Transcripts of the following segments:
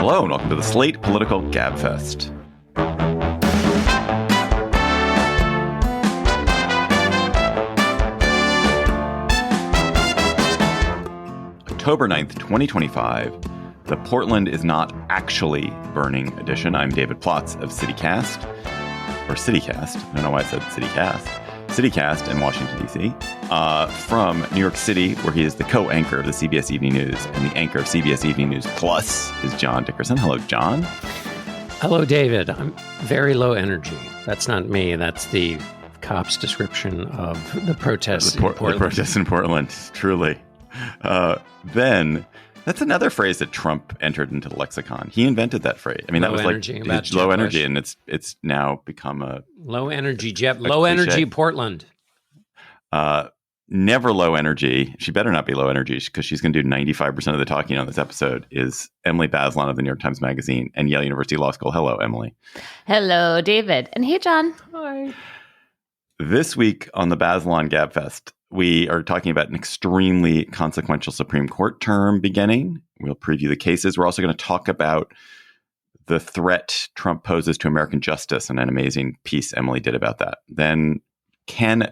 Hello and welcome to the Slate Political Gabfest. October 9th, 2025, the Portland is not actually burning edition. I'm David Plotz of CityCast, or CityCast. I don't know why I said CityCast. CityCast in Washington, D.C., from New York City, where he is the co-anchor of the CBS Evening News, and the anchor of CBS Evening News Plus is John Dickerson. Hello, John. Hello, David. I'm very low energy. That's not me. That's the cops' description of the protests in Portland. The protests in Portland, truly. Then, that's another phrase that Trump entered into the lexicon. He invented that phrase. I mean, low that was energy, like it's low energy, and it's now become a low energy jet, low energy Portland. Never low energy. She better not be low energy because she's going to do 95% of the talking on this episode. Is Emily Bazelon of the New York Times Magazine and Yale University Law School. Hello, Emily. Hello, David, and hey, John. Hi. This week on the Bazelon Gabfest, we are talking about an extremely consequential Supreme Court term beginning. We'll preview the cases. We're also going to talk about the threat Trump poses to American justice and an amazing piece Emily did about that. Then, can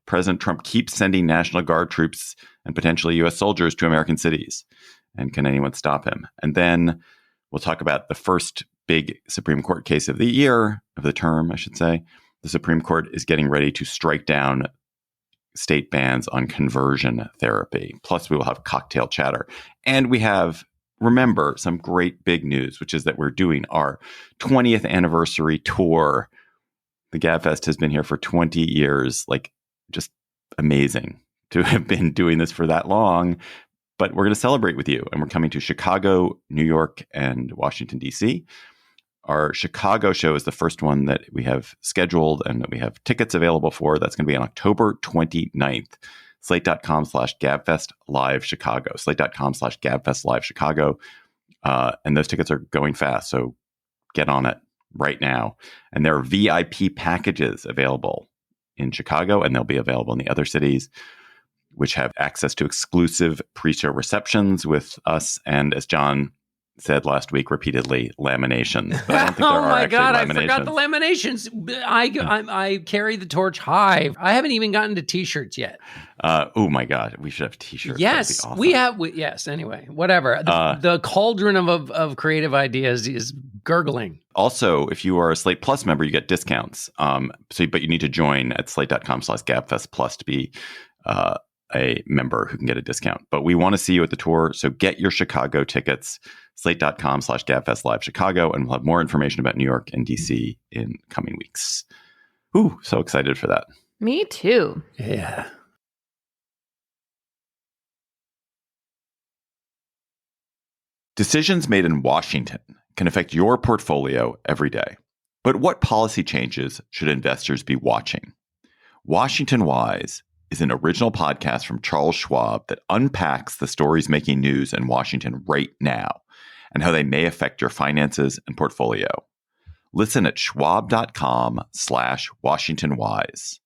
President Trump keep sending National Guard troops and potentially U.S. soldiers to American cities? And can anyone stop him? And then we'll talk about the first big Supreme Court case of the year, of the term, I should say. The Supreme Court is getting ready to strike down state bans on conversion therapy. Plus, we will have cocktail chatter. And we have, remember, some great big news, which is that we're doing our 20th anniversary tour. The Gabfest has been here for 20 years, like just amazing to have been doing this for that long. But we're going to celebrate with you. And we're coming to Chicago, New York, and Washington, D.C. Our Chicago show is the first one that we have scheduled and that we have tickets available for. That's going to be on October 29th. Slate.com/Gabfest Live Chicago. Slate.com/Gabfest Live Chicago. And those tickets are going fast. So get on it right now. And there are VIP packages available in Chicago, and they'll be available in the other cities, which have access to exclusive pre-show receptions with us. And as John said last week repeatedly, laminations. But I don't think there are actually God, laminations. I forgot the laminations. I carry the torch high. I haven't even gotten to T-shirts yet. Oh my God, we should have T-shirts. Yes, awesome. we have. Yes, anyway, whatever. The cauldron of creative ideas is gurgling. Also, if you are a Slate Plus member, you get discounts. But you need to join at slate.com/Gabfest Plus to be a member who can get a discount. But we want to see you at the tour, so get your Chicago tickets. Slate.com/Gabfest Live Chicago, and we'll have more information about New York and DC in coming weeks. Ooh, so excited for that. Me too. Yeah. Decisions made in Washington can affect your portfolio every day. But what policy changes should investors be watching? Washington Wise is an original podcast from Charles Schwab that unpacks the stories making news in Washington right now and how they may affect your finances and portfolio. Listen at schwab.com/WashingtonWise.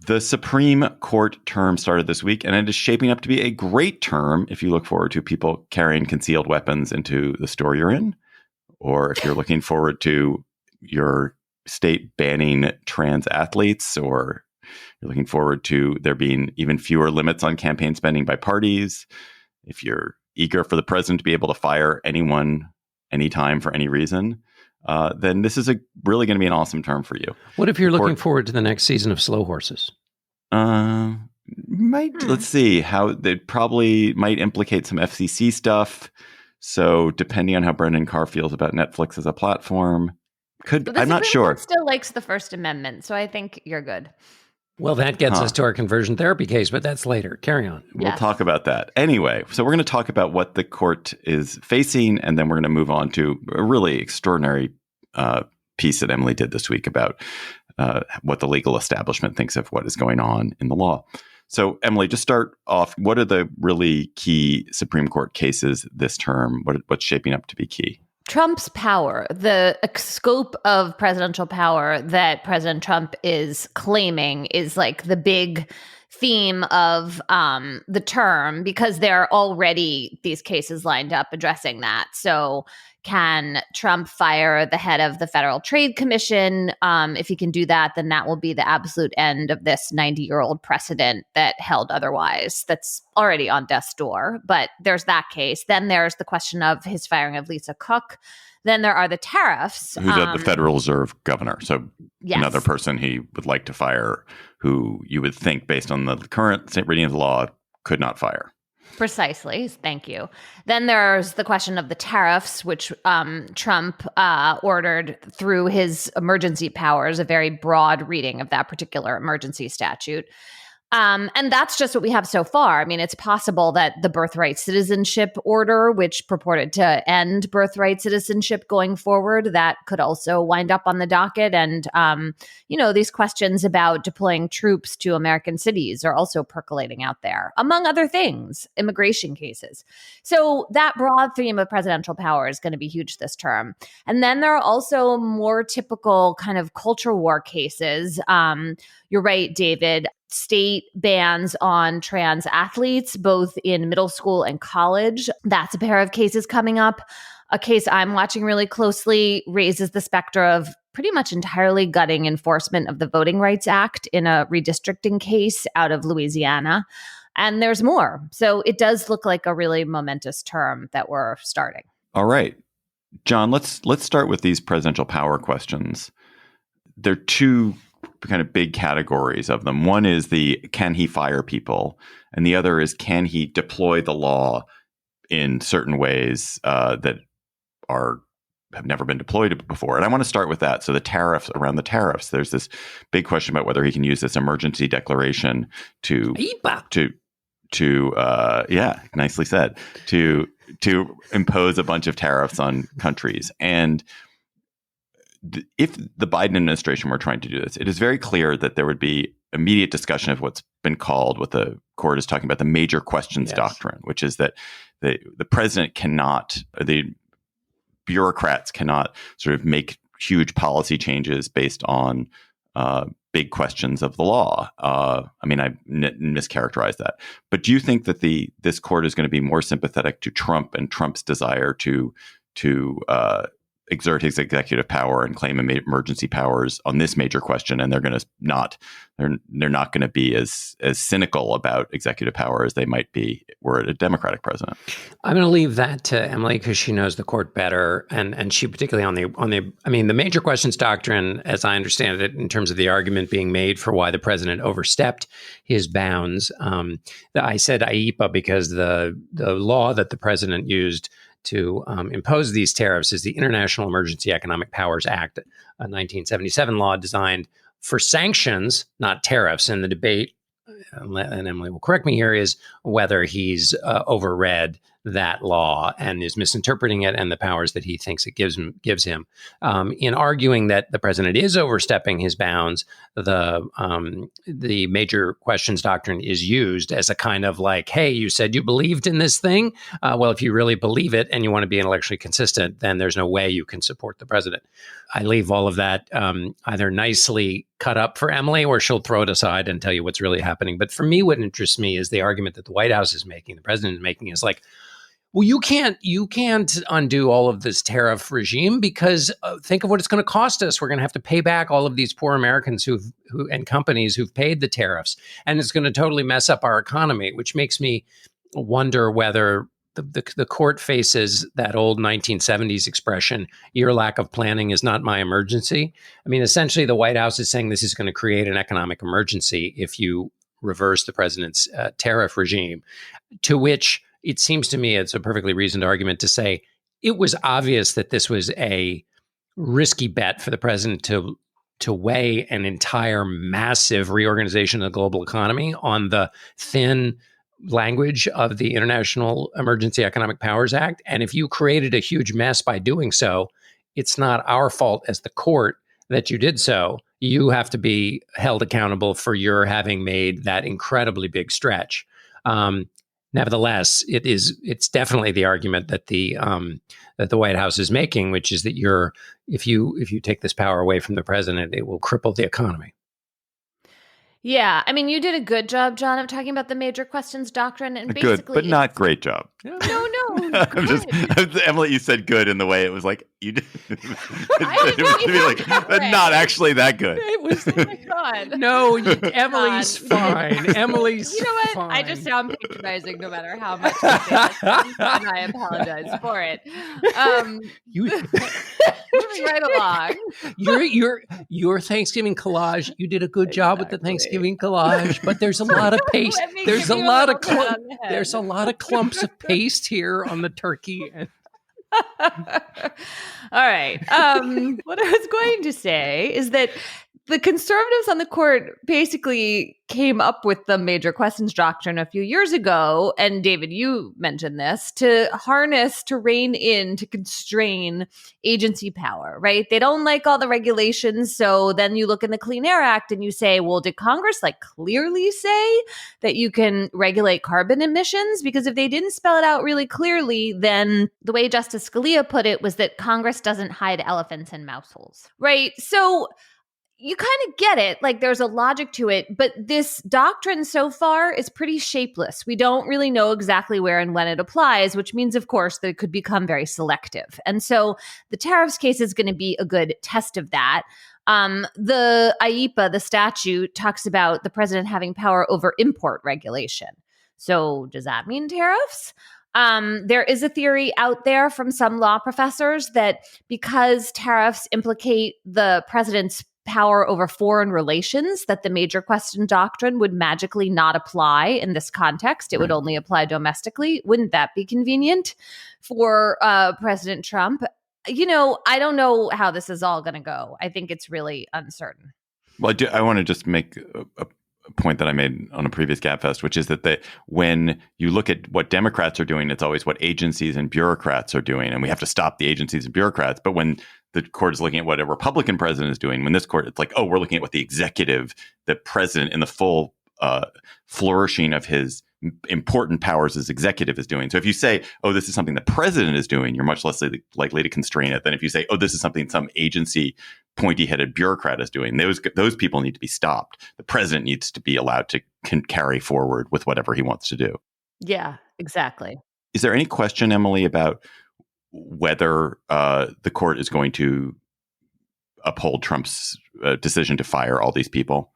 The Supreme Court term started this week, and it is shaping up to be a great term if you look forward to people carrying concealed weapons into the store you're in, or if you're looking forward to your state banning trans athletes, or you're looking forward to there being even fewer limits on campaign spending by parties. If you're eager for the president to be able to fire anyone, anytime, for any reason, then this is really going to be an awesome term for you. What if you're looking forward to the next season of Slow Horses? Let's see how they probably might implicate some FCC stuff. So depending on how Brendan Carr feels about Netflix as a platform, I'm not sure. Court still likes the First Amendment, so I think you're good. Well, that gets us to our conversion therapy case, but that's later. Carry on. We'll talk about that. Anyway, so we're going to talk about what the court is facing, and then we're going to move on to a really extraordinary piece that Emily did this week about what the legal establishment thinks of what is going on in the law. So, Emily, just start off. What are the really key Supreme Court cases this term? What's shaping up to be key? Trump's power, the scope of presidential power that President Trump is claiming is like the big theme of the term, because there are already these cases lined up addressing that. So can Trump fire the head of the Federal Trade Commission? If he can do that, then that will be the absolute end of this 90-year-old precedent that held otherwise. That's already on death's door. But there's that case. Then there's the question of his firing of Lisa Cook. Then there are the tariffs. Who's the Federal Reserve governor. So yes. Another person he would like to fire who you would think, based on the current reading of the law, could not fire. Precisely. Thank you. Then there's the question of the tariffs, which Trump ordered through his emergency powers, a very broad reading of that particular emergency statute. And that's just what we have so far. I mean, it's possible that the birthright citizenship order, which purported to end birthright citizenship going forward, that could also wind up on the docket. And, these questions about deploying troops to American cities are also percolating out there, among other things, immigration cases. So that broad theme of presidential power is going to be huge this term. And then there are also more typical kind of culture war cases. You're right, David. State bans on trans athletes, both in middle school and college. That's a pair of cases coming up. A case I'm watching really closely raises the specter of pretty much entirely gutting enforcement of the Voting Rights Act in a redistricting case out of Louisiana. And there's more. So it does look like a really momentous term that we're starting. All right. John, let's start with these presidential power questions. There are two kind of big categories of them. One is the can he fire people, and the other is can he deploy the law in certain ways that have never been deployed before. And I want to start with that. So the tariffs, around the tariffs, there's this big question about whether he can use this emergency declaration to nicely said, to impose a bunch of tariffs on countries. And if the Biden administration were trying to do this, it is very clear that there would be immediate discussion of what's been called, what the court is talking about, the major questions doctrine, which is that the president cannot, the bureaucrats cannot sort of make huge policy changes based on big questions of the law. I mischaracterized that. But do you think that this court is going to be more sympathetic to Trump and Trump's desire to exert his executive power and claim emergency powers on this major question, and they're not going to be as cynical about executive power as they might be were it a Democratic president? I'm going to leave that to Emily because she knows the court better, and she particularly on the major questions doctrine, as I understand it, in terms of the argument being made for why the president overstepped his bounds. I said IEPA because the law that the president used to impose these tariffs is the International Emergency Economic Powers Act, a 1977 law designed for sanctions, not tariffs. And the debate, and Emily will correct me here, is whether he's overread that law and is misinterpreting it and the powers that he thinks it gives him. In arguing that the president is overstepping his bounds, the major questions doctrine is used as a kind of like, hey, you said you believed in this thing. Well, if you really believe it and you want to be intellectually consistent, then there's no way you can support the president. I leave all of that either nicely cut up for Emily or she'll throw it aside and tell you what's really happening. But for me, what interests me is the argument that the White House is making, the president is making, is like, well, you can't undo all of this tariff regime because think of what it's going to cost us. We're going to have to pay back all of these poor Americans and companies who've paid the tariffs, and it's going to totally mess up our economy, which makes me wonder whether the court faces that old 1970s expression, your lack of planning is not my emergency. I mean, essentially, the White House is saying this is going to create an economic emergency if you reverse the president's tariff regime, to which it seems to me it's a perfectly reasoned argument to say it was obvious that this was a risky bet for the president to weigh an entire massive reorganization of the global economy on the thin language of the International Emergency Economic Powers Act. And if you created a huge mess by doing so, it's not our fault as the court that you did so. You have to be held accountable for your having made that incredibly big stretch. Nevertheless, it's definitely the argument that the White House is making, which is that if you take this power away from the president, it will cripple the economy. Yeah, I mean, you did a good job, John, of talking about the major questions doctrine, and basically, good, but not great job. No, I'm just Emily. You said good in the way it was like you did. It was to me like not actually that good. It was. Oh my God. No, Emily's fine. Emily's. You know what? Fine. I just sound patronizing no matter how much I say that, and I apologize for it. Moving right along. Your Thanksgiving collage. You did a good job with the Thanksgiving collage, but there's a lot of paste. There's a lot of clumps of paste here on the turkey. All right. What I was going to say is that the conservatives on the court basically came up with the major questions doctrine a few years ago. And David, you mentioned this, to harness, to rein in, to constrain agency power, right? They don't like all the regulations. So then you look in the Clean Air Act and you say, well, did Congress clearly say that you can regulate carbon emissions? Because if they didn't spell it out really clearly, then the way Justice Scalia put it was that Congress doesn't hide elephants in mouse holes, right? So you kind of get it. There's a logic to it, but this doctrine so far is pretty shapeless. We don't really know exactly where and when it applies, which means, of course, that it could become very selective. And so the tariffs case is going to be a good test of that. The IEPA, the statute, talks about the president having power over import regulation. So does that mean tariffs? There is a theory out there from some law professors that because tariffs implicate the president's power over foreign relations, that the major question doctrine would magically not apply in this context. It would only apply domestically. Wouldn't that be convenient for President Trump? I don't know how this is all going to go. I think it's really uncertain. Well, I want to just make a point that I made on a previous Gabfest, which is that when you look at what Democrats are doing, it's always what agencies and bureaucrats are doing, and we have to stop the agencies and bureaucrats. But when the court is looking at what a Republican president is doing, when this court, it's like, oh, we're looking at what the executive, the president in the full flourishing of his important powers as executive is doing. So if you say, oh, this is something the president is doing, you're much less likely to constrain it than if you say, oh, this is something some agency pointy-headed bureaucrat is doing. Those people need to be stopped. The president needs to be allowed to carry forward with whatever he wants to do. Yeah, exactly. Is there any question, Emily, about whether the court is going to uphold Trump's decision to fire all these people?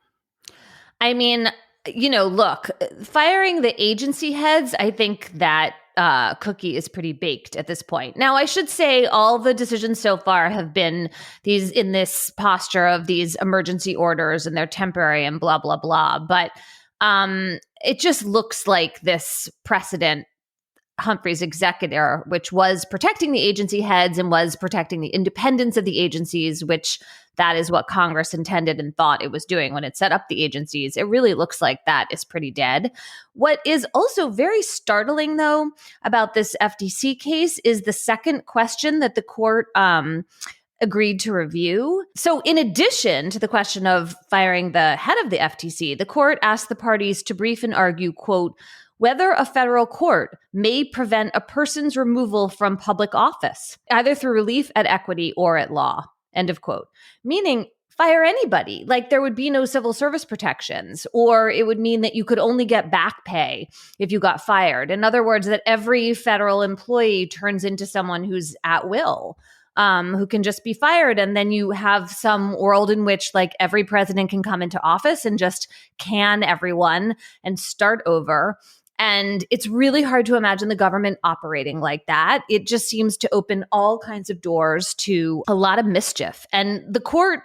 I mean, look, firing the agency heads, I think that cookie is pretty baked at this point. Now, I should say all the decisions so far have been in this posture of these emergency orders, and they're temporary and blah, blah, blah. But it just looks like this precedent, Humphrey's executor, which was protecting the agency heads and was protecting the independence of the agencies, which that is what Congress intended and thought it was doing when it set up the agencies. It really looks like that is pretty dead. What is also very startling, though, about this FTC case is the second question that the court agreed to review. So in addition to the question of firing the head of the FTC, the court asked the parties to brief and argue, quote, whether a federal court may prevent a person's removal from public office, either through relief at equity or at law, end of quote. Meaning, fire anybody. There would be no civil service protections, or it would mean that you could only get back pay if you got fired. In other words, that every federal employee turns into someone who's at will, who can just be fired. And then you have some world in which every president can come into office and just can everyone and start over. And it's really hard to imagine the government operating like that. It just seems to open all kinds of doors to a lot of mischief. And the court,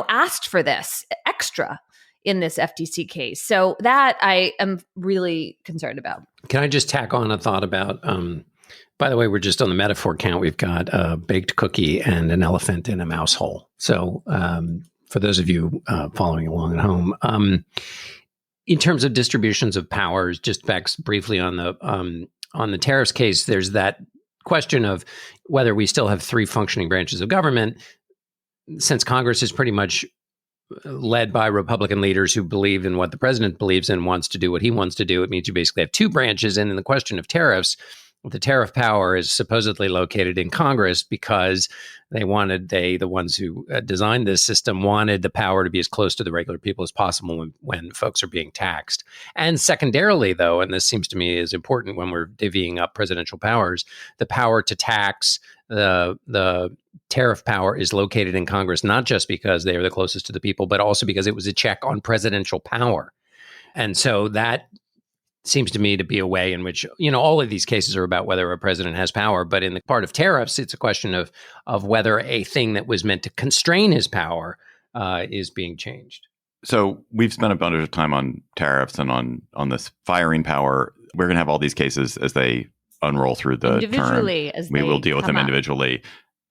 asked for this extra in this FTC case. So that I am really concerned about. Can I just tack on a thought about, by the way, we're just on the metaphor count. We've got a baked cookie and an elephant in a mouse hole. So for those of you following along at home, in terms of distributions of powers, just back briefly on the tariffs case, there's that question of whether we still have three functioning branches of government. Since Congress is pretty much led by Republican leaders who believe in what the president believes in, wants to do what he wants to do, it means you basically have two branches. And in the question of tariffs, the tariff power is supposedly located in Congress because the ones who designed this system wanted the power to be as close to the regular people as possible when folks are being taxed. And secondarily, though, and this seems to me is important when we're divvying up presidential powers, the power to tax, the tariff power is located in Congress, not just because they are the closest to the people, but also because it was a check on presidential power. And so that seems to me to be a way in which, all of these cases are about whether a president has power. But in the part of tariffs, it's a question of whether a thing that was meant to constrain his power is being changed. So we've spent a bunch of time on tariffs and on this firing power. We're going to have all these cases as they unroll through the individually term. We will deal with them individually.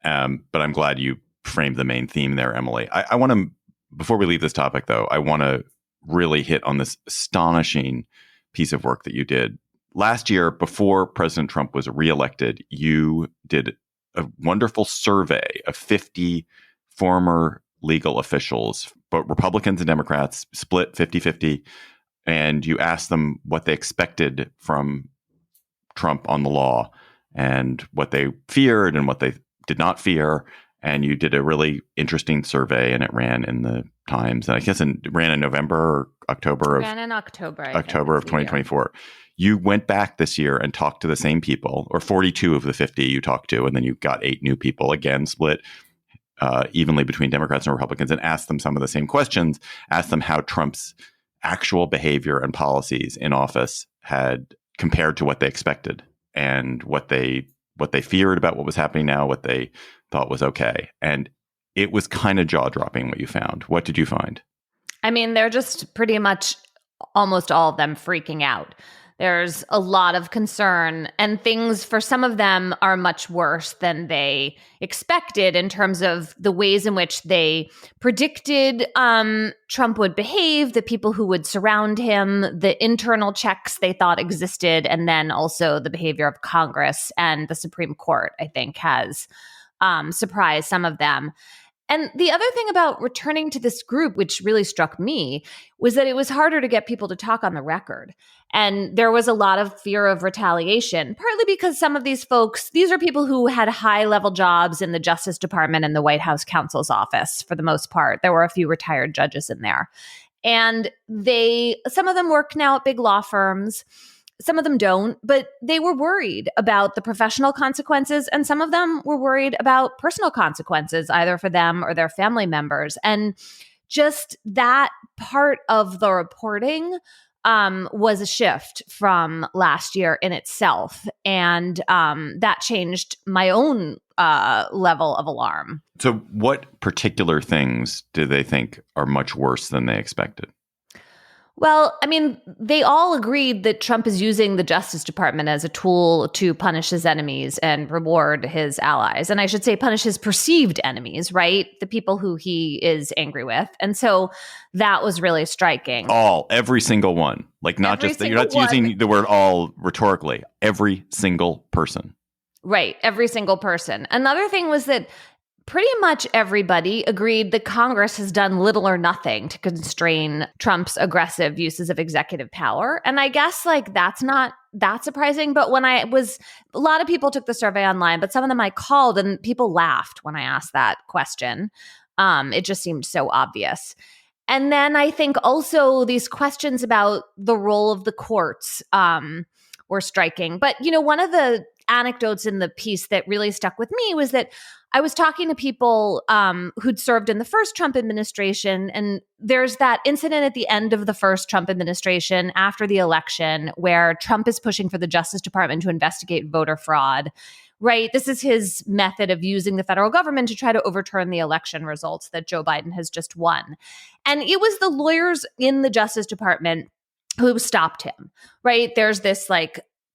But I'm glad you framed the main theme there, Emily. I want to, before we leave this topic, though, I want to really hit on this astonishing piece of work that you did. Last year, before President Trump was reelected, you did a wonderful survey of 50 former legal officials, both Republicans and Democrats, split 50-50, and you asked them what they expected from Trump on the law and what they feared and what they did not fear. And you did a really interesting survey, and it ran in the Times. And I guess it ran in November or October of October of 2024. You went back this year and talked to the same people, or 42 of the 50 you talked to, and then you got 8 new people, again split evenly between Democrats and Republicans, and asked them some of the same questions. Asked them how Trump's actual behavior and policies in office had compared to what they expected, and what they feared about what was happening now, what they thought was okay. And it was kind of jaw-dropping what you found. What did you find? I mean, they're just pretty much almost all of them freaking out. There's a lot of concern, and things for some of them are much worse than they expected in terms of the ways in which they predicted Trump would behave, the people who would surround him, the internal checks they thought existed, and then also the behavior of Congress and the Supreme Court, I think, has surprised some of them. And the other thing about returning to this group, which really struck me, was that it was harder to get people to talk on the record. And there was a lot of fear of retaliation, partly because some of these folks, these are people who had high-level jobs in the Justice Department and the White House counsel's office, for the most part. There were a few retired judges in there. And some of them work now at big law firms. Some of them don't, but they were worried about the professional consequences, and some of them were worried about personal consequences, either for them or their family members. And just that part of the reporting was a shift from last year in itself. And that changed my own level of alarm. So what particular things do they think are much worse than they expected? Well, I mean, they all agreed that Trump is using the Justice Department as a tool to punish his enemies and reward his allies. And I should say punish his perceived enemies, right? The people who he is angry with. And so that was really striking. Every single one. Like not just that you're not using the word all rhetorically. Every single person. Right. Every single person. Another thing was that pretty much everybody agreed that Congress has done little or nothing to constrain Trump's aggressive uses of executive power. And I guess that's not that surprising. But a lot of people took the survey online, but some of them I called and people laughed when I asked that question. It just seemed so obvious. And then I think also these questions about the role of the courts were striking. But, one of the anecdotes in the piece that really stuck with me was that I was talking to people who'd served in the first Trump administration, and there's that incident at the end of the first Trump administration after the election where Trump is pushing for the Justice Department to investigate voter fraud, right? This is his method of using the federal government to try to overturn the election results that Joe Biden has just won. And it was the lawyers in the Justice Department who stopped him, right? There's this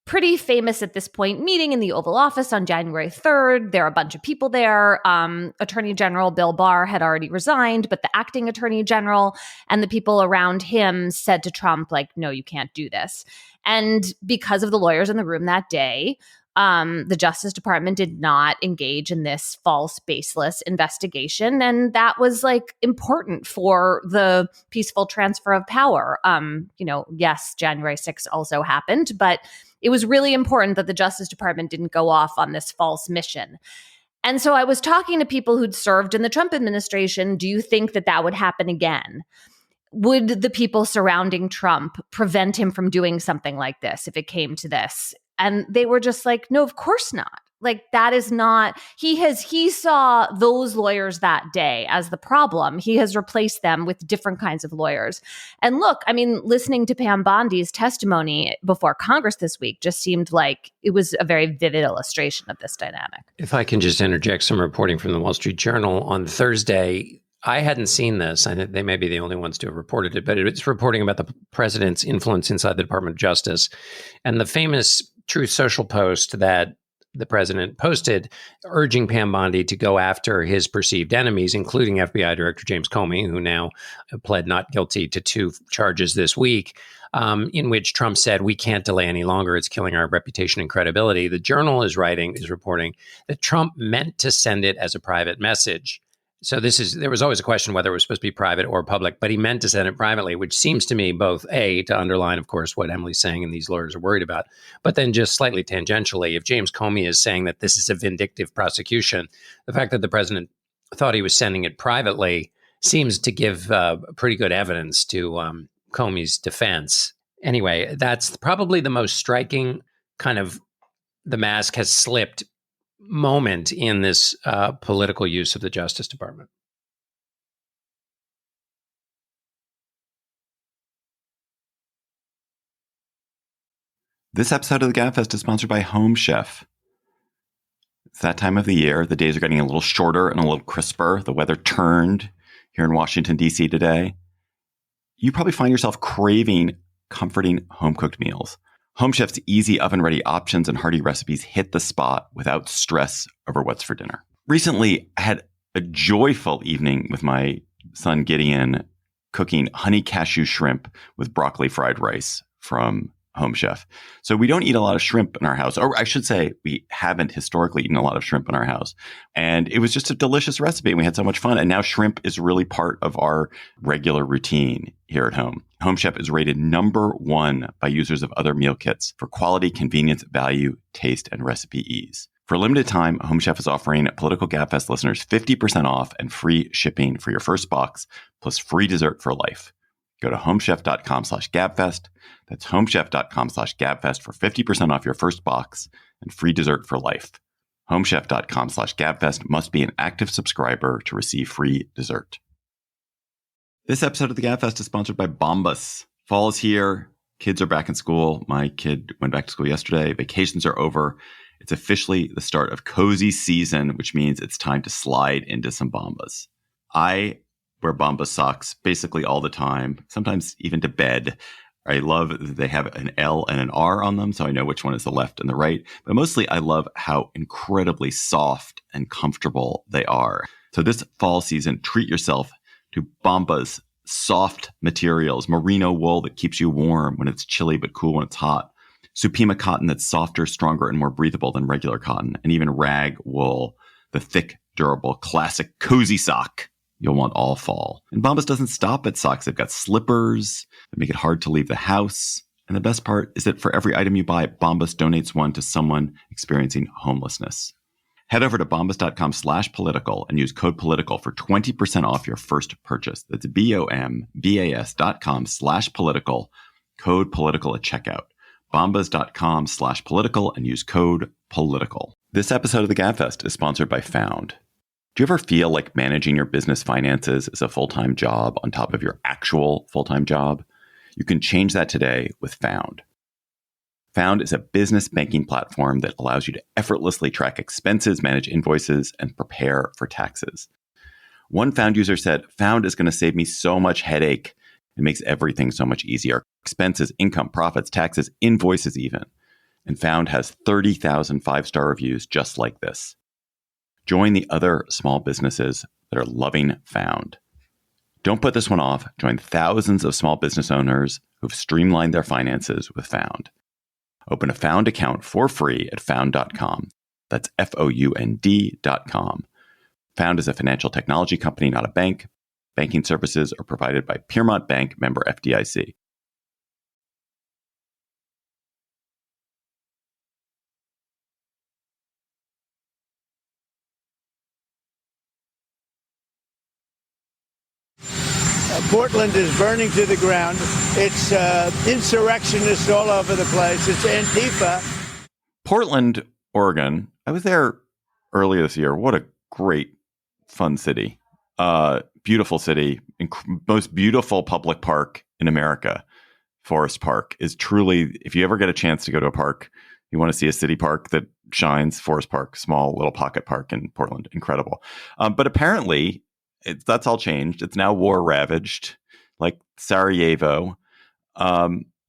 pretty famous at this point meeting in the Oval Office on January 3rd. There are a bunch of people there. Attorney General Bill Barr had already resigned, but the acting Attorney General and the people around him said to Trump, no, you can't do this. And because of the lawyers in the room that day, the Justice Department did not engage in this false, baseless investigation. And that was important for the peaceful transfer of power. Yes, January 6th also happened, but It was really important that the Justice Department didn't go off on this false mission. And so I was talking to people who'd served in the Trump administration. Do you think that that would happen again? Would the people surrounding Trump prevent him from doing something like this if it came to this? And they were just like, no, of course not. Like, that is not, he saw those lawyers that day as the problem. He has replaced them with different kinds of lawyers. And look, I mean, listening to Pam Bondi's testimony before Congress this week just seemed like it was a very vivid illustration of this dynamic. If I can just interject some reporting from the Wall Street Journal on Thursday, I hadn't seen this. I think they may be the only ones to have reported it, but it's reporting about the president's influence inside the Department of Justice. And the famous Truth Social post that the president posted urging Pam Bondi to go after his perceived enemies, including FBI Director James Comey, who now pled not guilty to 2 charges this week, in which Trump said, we can't delay any longer. It's killing our reputation and credibility. The Journal is reporting that Trump meant to send it as a private message. So there was always a question whether it was supposed to be private or public, but he meant to send it privately, which seems to me both to underline, of course, what Emily's saying and these lawyers are worried about, but then just slightly tangentially, if James Comey is saying that this is a vindictive prosecution, the fact that the president thought he was sending it privately seems to give pretty good evidence to Comey's defense. Anyway, that's probably the most striking kind of the mask has slipped moment in this political use of the Justice Department. This episode of the Gabfest is sponsored by Home Chef. It's that time of the year. The days are getting a little shorter and a little crisper. The weather turned here in Washington, D.C. today. You probably find yourself craving comforting home-cooked meals. Home Chef's easy oven-ready options and hearty recipes hit the spot without stress over what's for dinner. Recently, I had a joyful evening with my son Gideon cooking honey cashew shrimp with broccoli fried rice from Home Chef. So we don't eat a lot of shrimp in our house, or I should say we haven't historically eaten a lot of shrimp in our house. And it was just a delicious recipe and we had so much fun. And now shrimp is really part of our regular routine here at home. Home Chef is rated #1 by users of other meal kits for quality, convenience, value, taste, and recipe ease. For a limited time, Home Chef is offering Political Gabfest listeners 50% off and free shipping for your first box, plus free dessert for life. Go to homechef.com/Gabfest. That's homechef.com/Gabfest for 50% off your first box and free dessert for life. Homechef.com/Gabfest must be an active subscriber to receive free dessert. This episode of the Gabfest is sponsored by Bombas. Fall is here. Kids are back in school. My kid went back to school yesterday. Vacations are over. It's officially the start of cozy season, which means it's time to slide into some Bombas. I wear Bombas socks basically all the time, sometimes even to bed. I love that they have an L and an R on them, so I know which one is the left and the right. But mostly I love how incredibly soft and comfortable they are. So this fall season, treat yourself to Bombas soft materials, merino wool that keeps you warm when it's chilly but cool when it's hot, Supima cotton that's softer, stronger, and more breathable than regular cotton, and even rag wool, the thick, durable, classic cozy sock you'll want all fall. And Bombas doesn't stop at socks. They've got slippers that make it hard to leave the house. And the best part is that for every item you buy, Bombas donates one to someone experiencing homelessness. Head over to bombas.com/political and use code political for 20% off your first purchase. That's BOMBAS.com/political, code political at checkout. Bombas.com/political and use code political. This episode of the Gabfest is sponsored by Found. Do you ever feel like managing your business finances is a full-time job on top of your actual full-time job? You can change that today with Found. Found is a business banking platform that allows you to effortlessly track expenses, manage invoices, and prepare for taxes. One Found user said, Found is going to save me so much headache. It makes everything so much easier. Expenses, income, profits, taxes, invoices even. And Found has 30,000 five-star reviews just like this. Join the other small businesses that are loving Found. Don't put this one off. Join thousands of small business owners who've streamlined their finances with Found. Open a Found account for free at found.com. That's FOUND.com. Found is a financial technology company, not a bank. Banking services are provided by Piermont Bank, member FDIC. Portland is burning to the ground. It's insurrectionists all over the place. It's Antifa. Portland, Oregon. I was there earlier this year. What a great, fun city. Beautiful city. Most beautiful public park in America. Forest Park is truly, if you ever get a chance to go to a park, you want to see a city park that shines, Forest Park, small little pocket park in Portland. Incredible. But apparently, that's all changed. It's now war ravaged, like Sarajevo,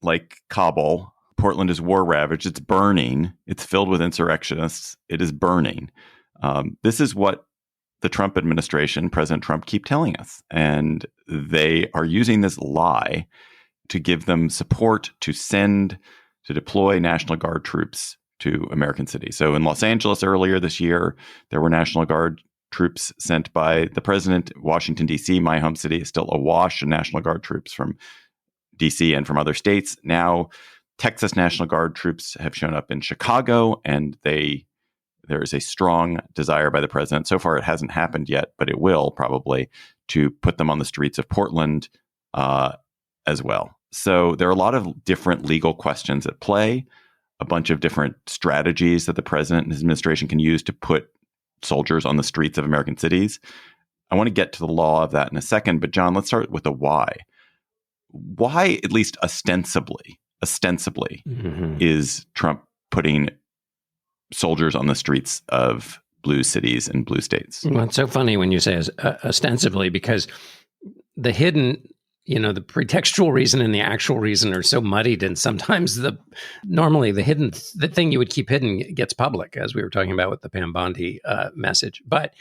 like Kabul. Portland is war ravaged. It's burning. It's filled with insurrectionists. It is burning. This is what the Trump administration, President Trump, keep telling us. And they are using this lie to give them support to deploy National Guard troops to American cities. So in Los Angeles earlier this year, there were National Guard troops sent by the president. Washington, D.C., my home city, is still awash in National Guard troops from D.C. and from other states. Now, Texas National Guard troops have shown up in Chicago, and there is a strong desire by the president. So far, it hasn't happened yet, but it will probably, to put them on the streets of Portland as well. So there are a lot of different legal questions at play, a bunch of different strategies that the president and his administration can use to put soldiers on the streets of American cities. I want to get to the law of that in a second, but John, let's start with the why. Why, at least ostensibly, is Trump putting soldiers on the streets of blue cities and blue states? Well, it's so funny when you say ostensibly, because the hidden, the pretextual reason and the actual reason are so muddied, and sometimes normally the thing you would keep hidden gets public, as we were talking about with the Pam Bondi message. But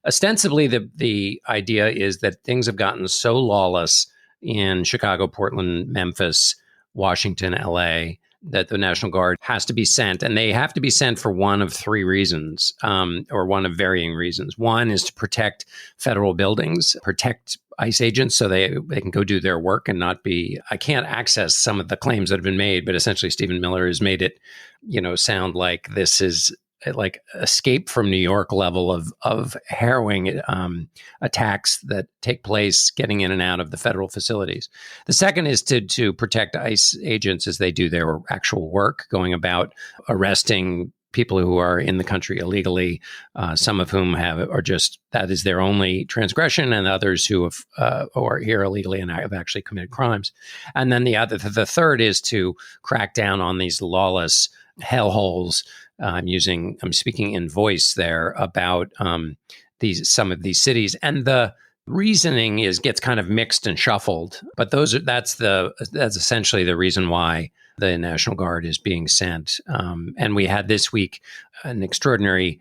ostensibly, the idea is that things have gotten so lawless in Chicago, Portland, Memphis, Washington, LA, that the National Guard has to be sent, and they have to be sent for one of three reasons, or one of varying reasons. One is to protect federal buildings, protect ICE agents so they can go do their work and not be, I can't access some of the claims that have been made, but essentially Stephen Miller has made it, sound like this is like Escape from New York level of harrowing attacks that take place getting in and out of the federal facilities. The second is to protect ICE agents as they do their actual work, going about arresting people who are in the country illegally, some of whom that is their only transgression, and others who are here illegally and have actually committed crimes. And then the third is to crack down on these lawless hellholes. I'm speaking in voice there about some of these cities, and the reasoning gets kind of mixed and shuffled. But that's essentially the reason why the National Guard is being sent. And we had this week an extraordinary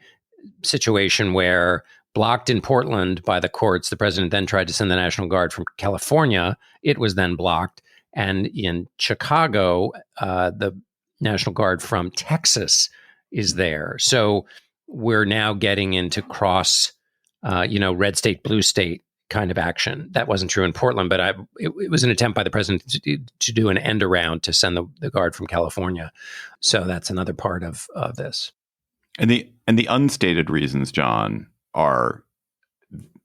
situation where, blocked in Portland by the courts, the president then tried to send the National Guard from California. It was then blocked. And in Chicago, the National Guard from Texas is there. So we're now getting into cross, red state, blue state kind of action. That wasn't true in Portland, but it was an attempt by the president to do an end around to send the Guard from California. So that's another part of this. And the unstated reasons, John, are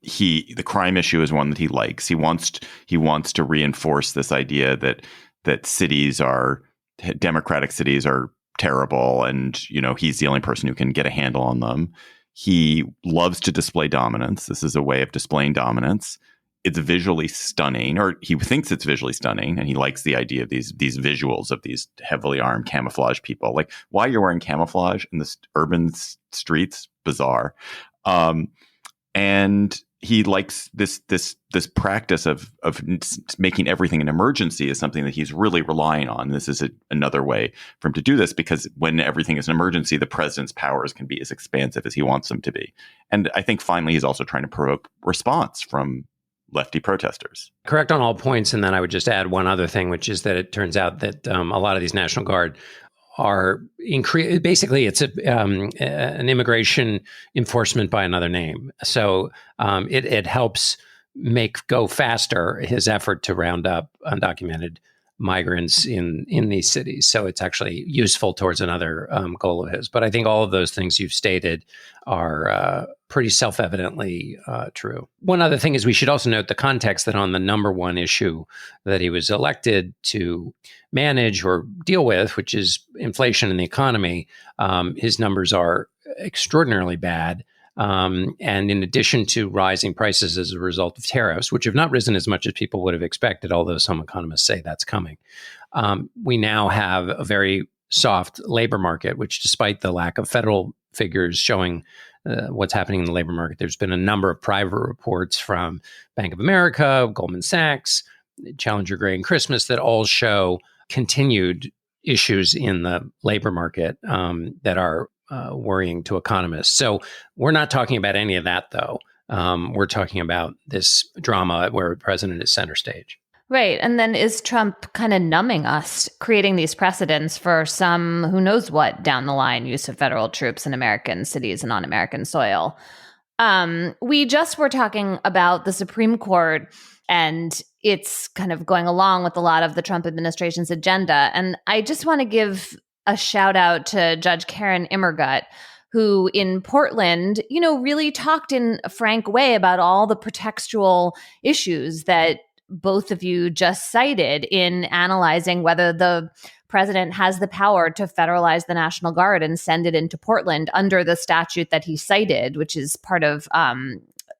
the crime issue is one that he likes. He wants to reinforce this idea that cities democratic cities are terrible, and he's the only person who can get a handle on them. He loves to display dominance. This is a way of displaying dominance. It's visually stunning, or he thinks it's visually stunning, and he likes the idea of these visuals of these heavily armed camouflage people. Like, why you're wearing camouflage in the urban streets, bizarre. And he likes this practice of making everything an emergency is something that he's really relying on. This is another way for him to do this, because when everything is an emergency, the president's powers can be as expansive as he wants them to be. And I think finally he's also trying to provoke response from lefty protesters. Correct on all points. And then I would just add one other thing, which is that it turns out that a lot of these National Guard are basically it's an immigration enforcement by another name. So it helps go faster his effort to round up undocumented migrants in these cities. So it's actually useful towards another goal of his. But I think all of those things you've stated are pretty self-evidently true. One other thing is we should also note the context that on the number one issue that he was elected to manage or deal with, which is inflation in the economy, his numbers are extraordinarily bad. And in addition to rising prices as a result of tariffs, which have not risen as much as people would have expected, although some economists say that's coming, we now have a very soft labor market, which despite the lack of federal figures showing what's happening in the labor market, there's been a number of private reports from Bank of America, Goldman Sachs, Challenger Gray and Christmas that all show continued issues in the labor market that are worrying to economists. So we're not talking about any of that, though. We're talking about this drama where the president is center stage. Right. And then is Trump kind of numbing us, creating these precedents for some who knows what down the line use of federal troops in American cities and on American soil? We just were talking about the Supreme Court, and it's kind of going along with a lot of the Trump administration's agenda. And I just want to give a shout out to Judge Karen Immergut, who in Portland, really talked in a frank way about all the pretextual issues that both of you just cited in analyzing whether the president has the power to federalize the National Guard and send it into Portland under the statute that he cited, which is part of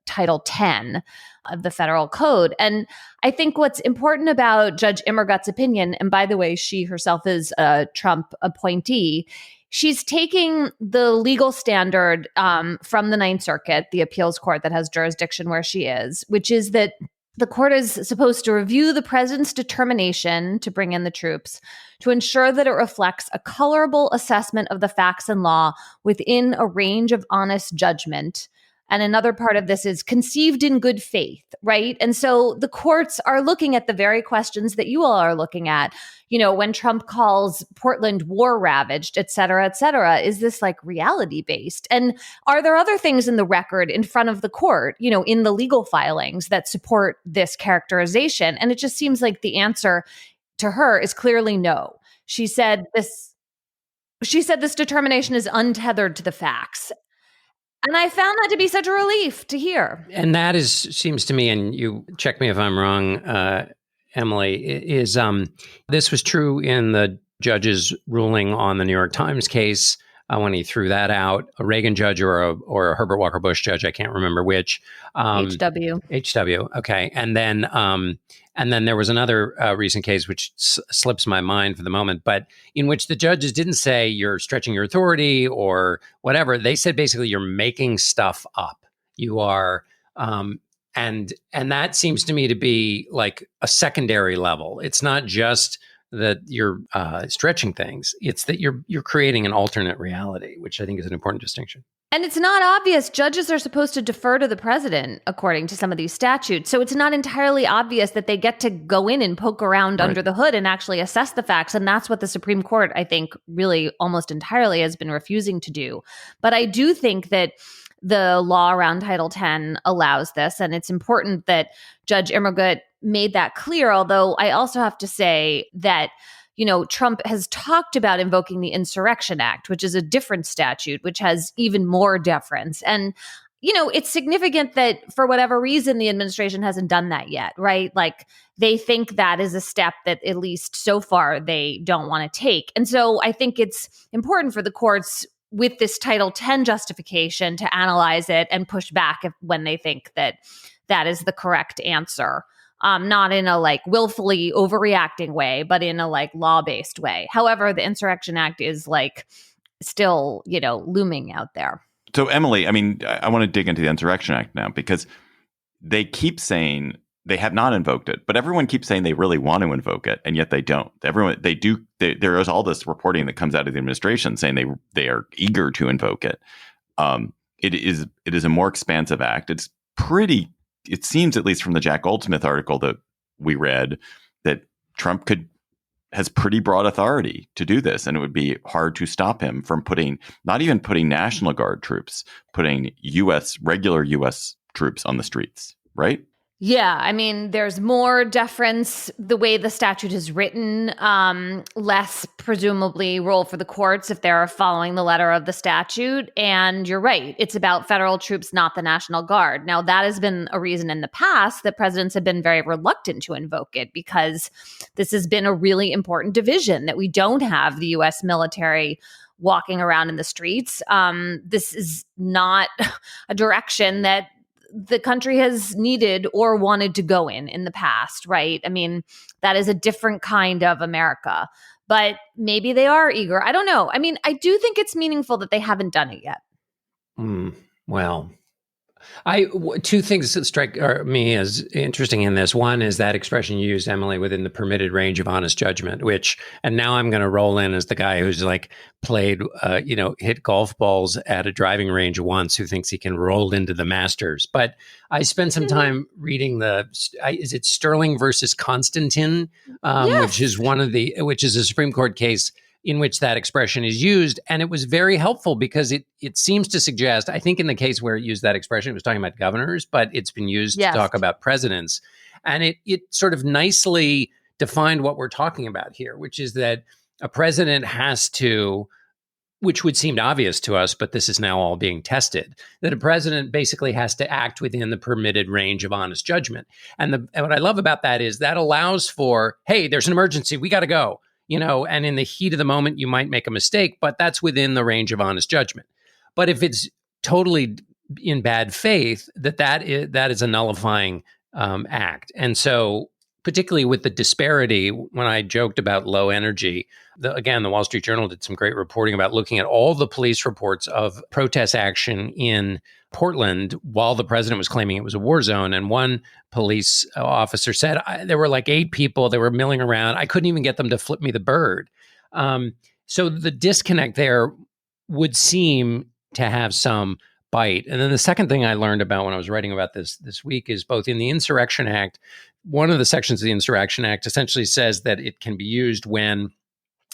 Title 10 of the federal code. And I think what's important about Judge Immergut's opinion, and by the way, she herself is a Trump appointee, she's taking the legal standard from the Ninth Circuit, the appeals court that has jurisdiction where she is, which is that the court is supposed to review the president's determination to bring in the troops to ensure that it reflects a colorable assessment of the facts and law within a range of honest judgment. And another part of this is conceived in good faith, right? And so the courts are looking at the very questions that you all are looking at. When Trump calls Portland war ravaged, et cetera, is this like reality based? And are there other things in the record in front of the court, in the legal filings that support this characterization? And it just seems like the answer to her is clearly no. She said this determination is untethered to the facts. And I found that to be such a relief to hear. And that seems to me, and you check me if I'm wrong, Emily, is this was true in the judge's ruling on the New York Times case when he threw that out, a Reagan judge or a Herbert Walker Bush judge, I can't remember which. HW. Okay. And then there was another recent case, which slips my mind for the moment, but in which the judges didn't say you're stretching your authority or whatever. They said basically you're making stuff up. You are, and that seems to me to be like a secondary level. It's not just that you're stretching things; it's that you're creating an alternate reality, which I think is an important distinction. And it's not obvious. Judges are supposed to defer to the president, according to some of these statutes. So it's not entirely obvious that they get to go in and poke around under the hood and actually assess the facts. And that's what the Supreme Court, I think, really almost entirely has been refusing to do. But I do think that the law around Title 10 allows this. And it's important that Judge Immergut made that clear. Although I also have to say that Trump has talked about invoking the Insurrection Act, which is a different statute, which has even more deference. And, it's significant that for whatever reason, the administration hasn't done that yet, right? Like they think that is a step that at least so far they don't want to take. And so I think it's important for the courts with this Title 10 justification to analyze it and push back when they think that that is the correct answer. Not in a willfully overreacting way, but in a law-based way. However, the Insurrection Act is still, looming out there. So Emily, I want to dig into the Insurrection Act now because they keep saying they have not invoked it, but everyone keeps saying they really want to invoke it, and yet they don't. There is all this reporting that comes out of the administration saying they are eager to invoke it. It is a more expansive act. It seems, at least from the Jack Goldsmith article that we read, that Trump has pretty broad authority to do this, and it would be hard to stop him from not even putting National Guard troops, putting regular U.S. troops on the streets, right? Yeah, I mean, there's more deference the way the statute is written, less presumably role for the courts if they're following the letter of the statute. And you're right, it's about federal troops, not the National Guard. Now, that has been a reason in the past that presidents have been very reluctant to invoke it, because this has been a really important division, that we don't have the U.S. military walking around in the streets. This is not a direction that the country has needed or wanted to go in the past, right? I mean, that is a different kind of America, but maybe they are eager. I don't know. I mean, I do think it's meaningful that they haven't done it yet. Well, two things that strike me as interesting in this. One is that expression you used, Emily, within the permitted range of honest judgment, which, and now I'm going to roll in as the guy who's like played, hit golf balls at a driving range once, who thinks he can roll into the Masters. But I spent some time reading is it Sterling versus Constantine, Yes. which is a Supreme Court case in which that expression is used. And it was very helpful because it seems to suggest, I think in the case where it used that expression, it was talking about governors, but it's been used to talk about presidents. And it sort of nicely defined what we're talking about here, which is that a president has to, which would seem obvious to us, but this is now all being tested, that a president basically has to act within the permitted range of honest judgment. And what I love about that is that allows for, hey, there's an emergency, we got to go. And in the heat of the moment, you might make a mistake, but that's within the range of honest judgment. But if it's totally in bad faith, that is a nullifying act. And so, particularly with the disparity, when I joked about low energy, the Wall Street Journal did some great reporting about looking at all the police reports of protest action in Portland while the president was claiming it was a war zone. And one police officer said, there were like 8 people, they were milling around. I couldn't even get them to flip me the bird. So the disconnect there would seem to have some bite. And then the second thing I learned about when I was writing about this week is both in the Insurrection Act, one of the sections of the Insurrection Act essentially says that it can be used when,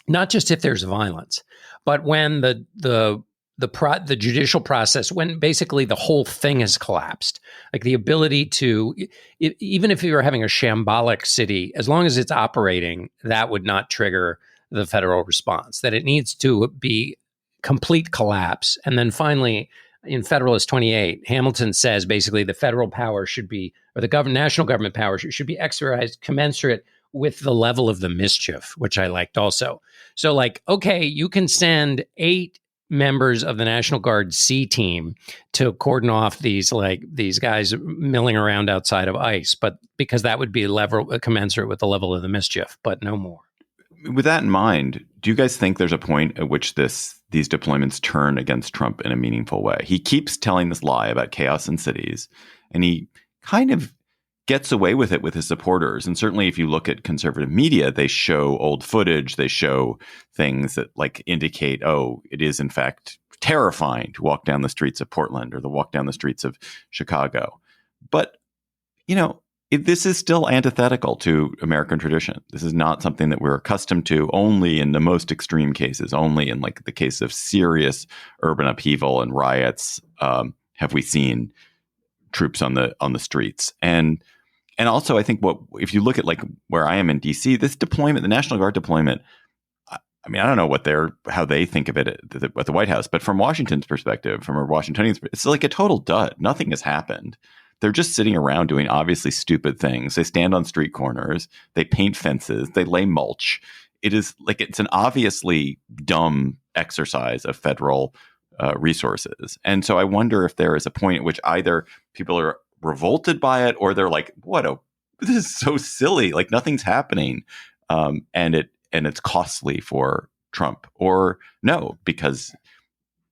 not just if there's violence, but when the judicial process, when basically the whole thing has collapsed, like the ability to, even if you were having a shambolic city, as long as it's operating, that would not trigger the federal response, that it needs to be complete collapse. And then finally, in Federalist 28, Hamilton says basically the federal power should be, or the national government power should be exercised commensurate with the level of the mischief, which I liked also. So like, okay, you can send 8 members of the National Guard C team to cordon off these guys milling around outside of ICE, but because that would be commensurate with the level of the mischief, but no more. With that in mind, do you guys think there's a point at which these deployments turn against Trump in a meaningful way? He keeps telling this lie about chaos in cities, and he kind of gets away with it with his supporters. And certainly if you look at conservative media, they show old footage, they show things that like indicate, oh, it is in fact terrifying to walk down the streets of Portland or to walk down the streets of Chicago. But, this is still antithetical to American tradition. This is not something that we're accustomed to. Only in the most extreme cases, only in like the case of serious urban upheaval and riots, have we seen troops on the streets. And also, I think if you look at like where I am in DC, this deployment, the National Guard deployment, I mean, I don't know how they think of it at the White House, but from Washington's perspective, from a Washingtonian's, it's like a total dud. Nothing has happened. They're just sitting around doing obviously stupid things. They stand on street corners, they paint fences, they lay mulch. It's an obviously dumb exercise of federal resources. And so I wonder if there is a point at which either people are revolted by it or they're like, this is so silly. Like nothing's happening. And it's costly for Trump, or no, because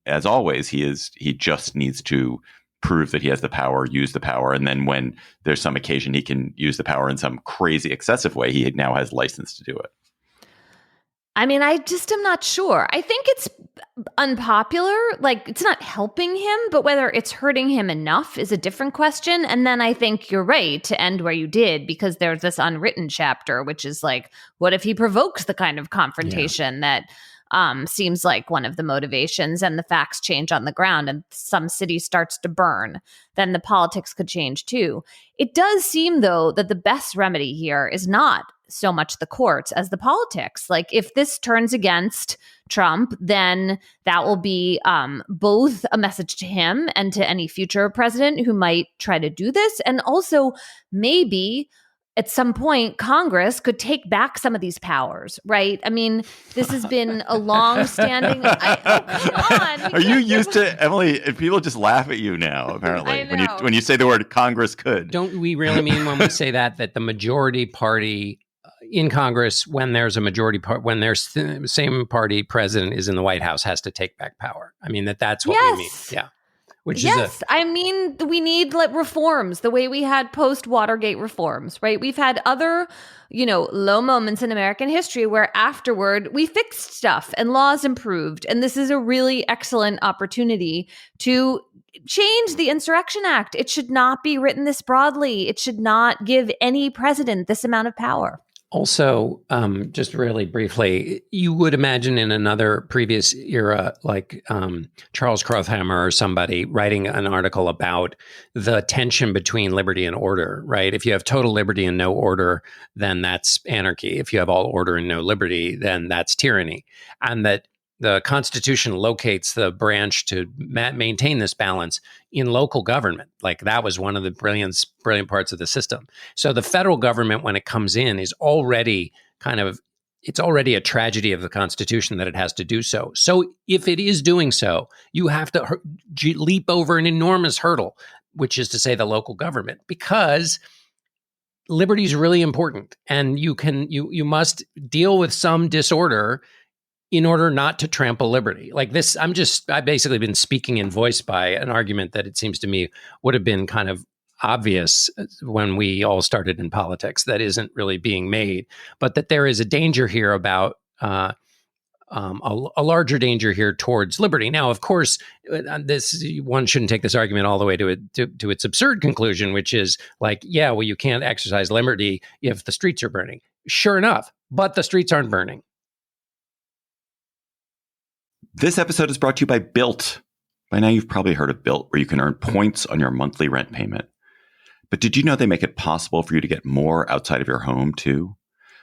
as always, he just needs to prove that he has the power, use the power. And then when there's some occasion he can use the power in some crazy excessive way, he now has license to do it. I mean, I just am not sure. I think it's unpopular. Like, it's not helping him, but whether it's hurting him enough is a different question. And then I think you're right to end where you did, because there's this unwritten chapter, which is like, what if he provokes the kind of confrontation that seems like one of the motivations, and the facts change on the ground and some city starts to burn, then the politics could change too. It does seem, though, that the best remedy here is not so much the courts as the politics. Like, if this turns against Trump, then that will be both a message to him and to any future president who might try to do this. And also, maybe at some point, Congress could take back some of these powers, right? I mean, this has been a long-standing. Come on! Are you used to, Emily? People just laugh at you now. Apparently, when you say the word Congress could. Don't we really mean when we say that the majority party in Congress, when there's a majority part, when there's the same party president is in the White House, has to take back power? I mean, that's what we mean. Yeah. I mean, we need reforms the way we had post-Watergate reforms, right? We've had other, low moments in American history where afterward we fixed stuff and laws improved. And this is a really excellent opportunity to change the Insurrection Act. It should not be written this broadly. It should not give any president this amount of power. Also, just really briefly, you would imagine in another previous era, like Charles Krauthammer or somebody writing an article about the tension between liberty and order, right? If you have total liberty and no order, then that's anarchy. If you have all order and no liberty, then that's tyranny. And that the Constitution locates the branch to maintain this balance in local government. Like, that was one of the brilliant parts of the system. So the federal government, when it comes in, is already it's already a tragedy of the Constitution that it has to do so. So if it is doing so, you have to leap over an enormous hurdle, which is to say the local government, because liberty is really important. And you must deal with some disorder in order not to trample liberty. Like this, I've basically been speaking in voice by an argument that it seems to me would have been kind of obvious when we all started in politics that isn't really being made, but that there is a danger here about a larger danger here towards liberty. Now, of course, one shouldn't take this argument all the way to its absurd conclusion, which is like, yeah, well, you can't exercise liberty if the streets are burning. Sure enough, but the streets aren't burning. This episode is brought to you by Built. By now, you've probably heard of Built, where you can earn points on your monthly rent payment. But did you know they make it possible for you to get more outside of your home, too?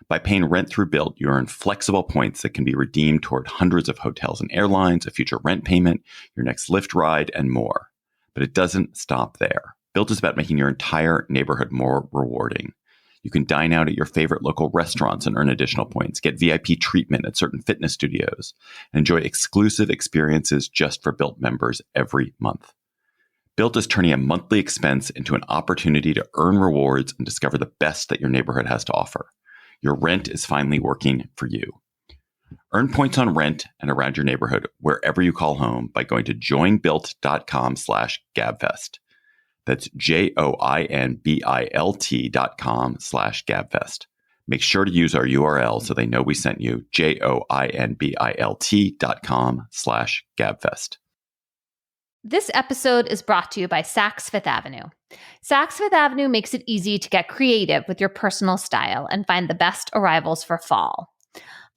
By paying rent through Built, you earn flexible points that can be redeemed toward hundreds of hotels and airlines, a future rent payment, your next Lyft ride, and more. But it doesn't stop there. Built is about making your entire neighborhood more rewarding. You can dine out at your favorite local restaurants and earn additional points, get VIP treatment at certain fitness studios, and enjoy exclusive experiences just for Built members every month. Built is turning a monthly expense into an opportunity to earn rewards and discover the best that your neighborhood has to offer. Your rent is finally working for you. Earn points on rent and around your neighborhood wherever you call home by going to joinbuilt.com/Gabfest. That's joinbilt.com/Gabfest. Make sure to use our URL so they know we sent you, joinbilt.com/Gabfest. This episode is brought to you by Saks Fifth Avenue. Saks Fifth Avenue makes it easy to get creative with your personal style and find the best arrivals for fall.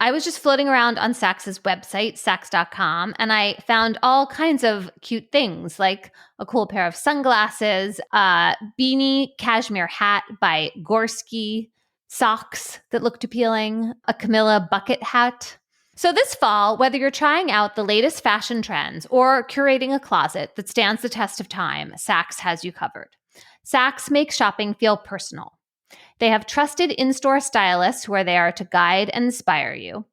I was just floating around on Saks's website, Saks.com, and I found all kinds of cute things, like a cool pair of sunglasses, a beanie cashmere hat by Gorski, socks that looked appealing, a Camilla bucket hat. So this fall, whether you're trying out the latest fashion trends or curating a closet that stands the test of time, Saks has you covered. Saks makes shopping feel personal. They have trusted in-store stylists who are there to guide and inspire you.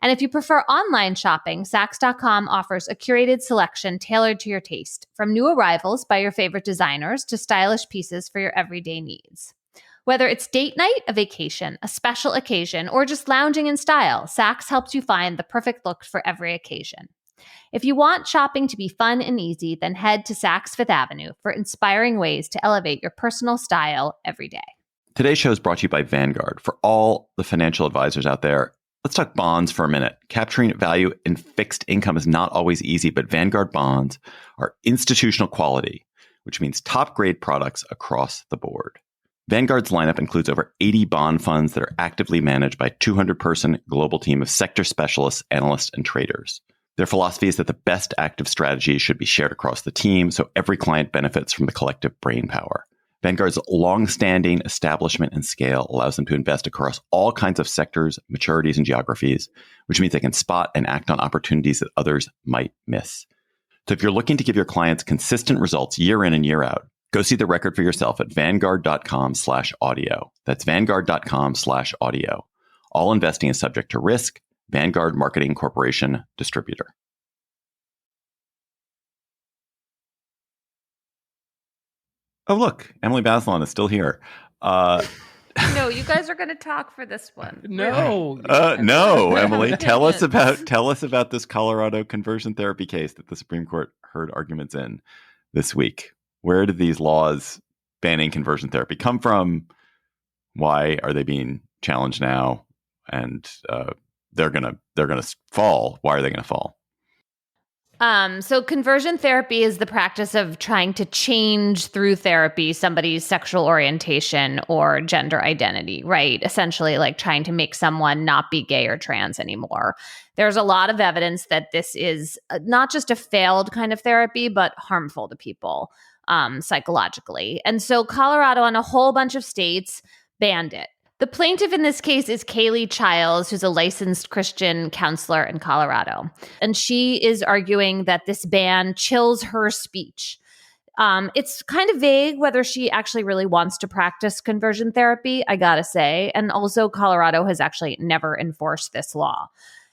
And if you prefer online shopping, Saks.com offers a curated selection tailored to your taste, from new arrivals by your favorite designers to stylish pieces for your everyday needs. Whether it's date night, a vacation, a special occasion, or just lounging in style, Saks helps you find the perfect look for every occasion. If you want shopping to be fun and easy, then head to Saks Fifth Avenue for inspiring ways to elevate your personal style every day. Today's show is brought to you by Vanguard. For all the financial advisors out there, let's talk bonds for a minute. Capturing value in fixed income is not always easy, but Vanguard bonds are institutional quality, which means top grade products across the board. Vanguard's lineup includes over 80 bond funds that are actively managed by a 200-person global team of sector specialists, analysts, and traders. Their philosophy is that the best active strategies should be shared across the team, so every client benefits from the collective brainpower. Vanguard's long-standing establishment and scale allows them to invest across all kinds of sectors, maturities, and geographies, which means they can spot and act on opportunities that others might miss. So if you're looking to give your clients consistent results year in and year out, go see the record for yourself at vanguard.com/audio. That's vanguard.com/audio. All investing is subject to risk. Vanguard Marketing Corporation Distributor. Oh, look, Emily Bazelon is still here. No, you guys are going to talk for this one. No. No, Emily, tell us about this Colorado conversion therapy case that the Supreme Court heard arguments in this week. Where did these laws banning conversion therapy come from? Why are they being challenged now? And they're gonna fall. Why are they gonna fall? So conversion therapy is the practice of trying to change through therapy somebody's sexual orientation or gender identity, right? Essentially like trying to make someone not be gay or trans anymore. There's a lot of evidence that this is not just a failed kind of therapy, but harmful to people psychologically. And so Colorado and a whole bunch of states banned it. The plaintiff in this case is Kaylee Childs, who's a licensed Christian counselor in Colorado. And she is arguing that this ban chills her speech. It's kind of vague whether she actually really wants to practice conversion therapy, I gotta say. And also, Colorado has actually never enforced this law.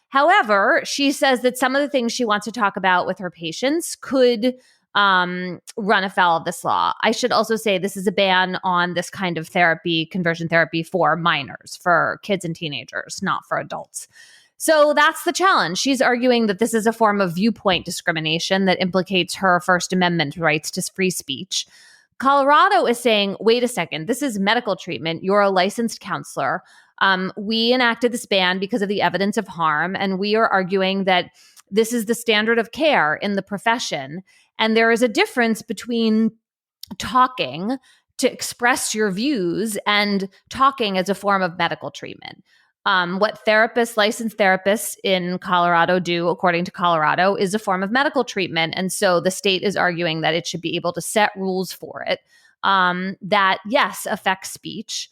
However, she says that some of the things she wants to talk about with her patients could run afoul of this law. I should also say this is a ban on this kind of therapy, conversion therapy for minors, for kids and teenagers, not for adults. So that's the challenge. She's arguing that this is a form of viewpoint discrimination that implicates her First Amendment rights to free speech. Colorado is saying, wait a second, this is medical treatment. You're a licensed counselor. We enacted this ban because of the evidence of harm, and we are arguing that this is the standard of care in the profession. And there is a difference between talking to express your views and talking as a form of medical treatment. What licensed therapists in Colorado do, according to Colorado, is a form of medical treatment. And so the state is arguing that it should be able to set rules for it that, yes, affect speech,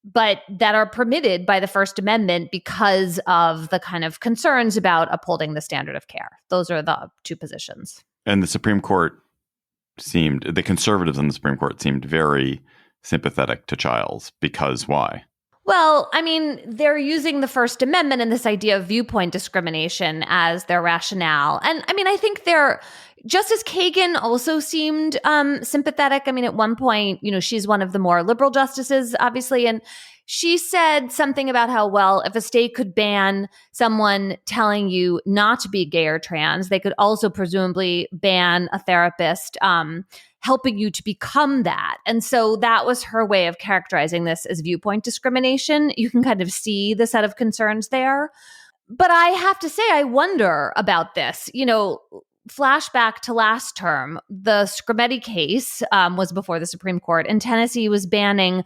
but that are permitted by the First Amendment because of the kind of concerns about upholding the standard of care. Those are the two positions. And the conservatives in the Supreme Court seemed very sympathetic to Childs because why? Well, I mean, they're using the First Amendment and this idea of viewpoint discrimination as their rationale. And I mean, I think Justice Kagan also seemed sympathetic. I mean, at one point, she's one of the more liberal justices, obviously, and she said something about how, well, if a state could ban someone telling you not to be gay or trans, they could also presumably ban a therapist helping you to become that. And so that was her way of characterizing this as viewpoint discrimination. You can kind of see the set of concerns there. But I have to say, I wonder about this. Flashback to last term, the Scrimeti case was before the Supreme Court, and Tennessee was banning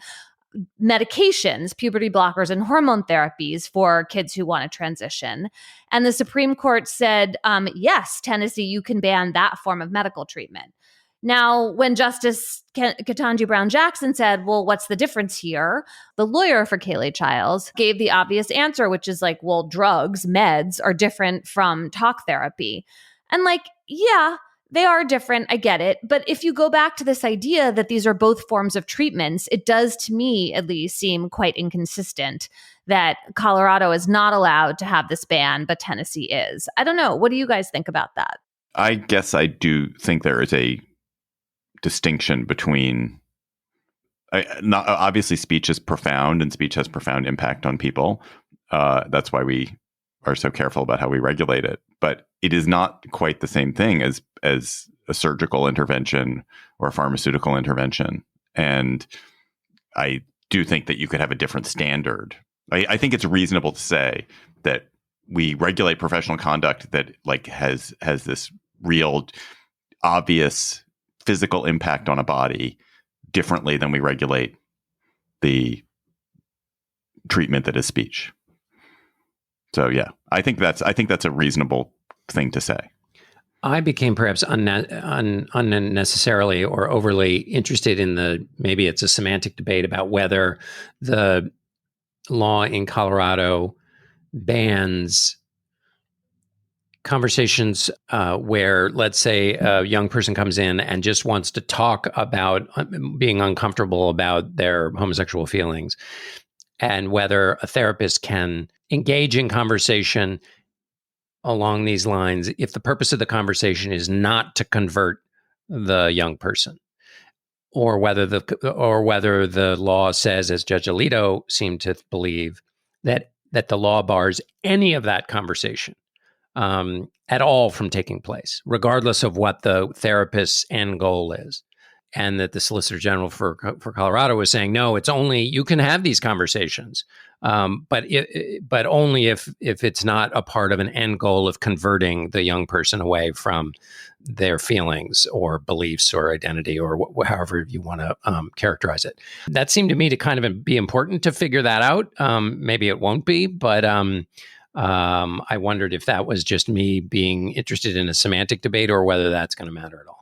medications, puberty blockers, and hormone therapies for kids who want to transition. And the Supreme Court said, yes, Tennessee, you can ban that form of medical treatment. Now, when Justice Ketanji Brown Jackson said, well, what's the difference here? The lawyer for Kaylee Childs gave the obvious answer, which is like, well, drugs, meds are different from talk therapy. And yeah, they are different. I get it. But if you go back to this idea that these are both forms of treatments, it does, to me at least, seem quite inconsistent that Colorado is not allowed to have this ban, but Tennessee is. I don't know. What do you guys think about that? I guess I do think there is a distinction between obviously speech is profound and speech has profound impact on people. That's why we are so careful about how we regulate it. But it is not quite the same thing as a surgical intervention or a pharmaceutical intervention. And I do think that you could have a different standard. I think it's reasonable to say that we regulate professional conduct that has this real obvious physical impact on a body differently than we regulate the treatment that is speech. So yeah, I think that's a reasonable thing to say. I became perhaps unnecessarily or overly interested in maybe it's a semantic debate about whether the law in Colorado bans conversations where, let's say, a young person comes in and just wants to talk about being uncomfortable about their homosexual feelings, and whether a therapist can engage in conversation along these lines if the purpose of the conversation is not to convert the young person, or whether the law says, as Judge Alito seemed to believe, that the law bars any of that conversation at all from taking place, regardless of what the therapist's end goal is. And that the Solicitor General for Colorado was saying, no, it's only, you can have these conversations, but only if it's not a part of an end goal of converting the young person away from their feelings or beliefs or identity or however you want to characterize it. That seemed to me to kind of be important to figure that out. Maybe it won't be, but I wondered if that was just me being interested in a semantic debate or whether that's going to matter at all.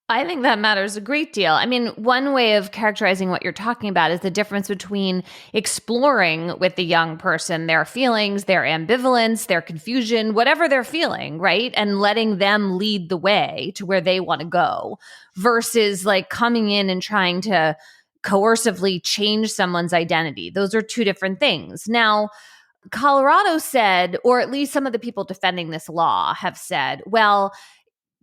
I think that matters a great deal. I mean, one way of characterizing what you're talking about is the difference between exploring with the young person their feelings, their ambivalence, their confusion, whatever they're feeling, right? And letting them lead the way to where they want to go versus like coming in and trying to coercively change someone's identity. Those are two different things. Now, Colorado said, or at least some of the people defending this law have said, well,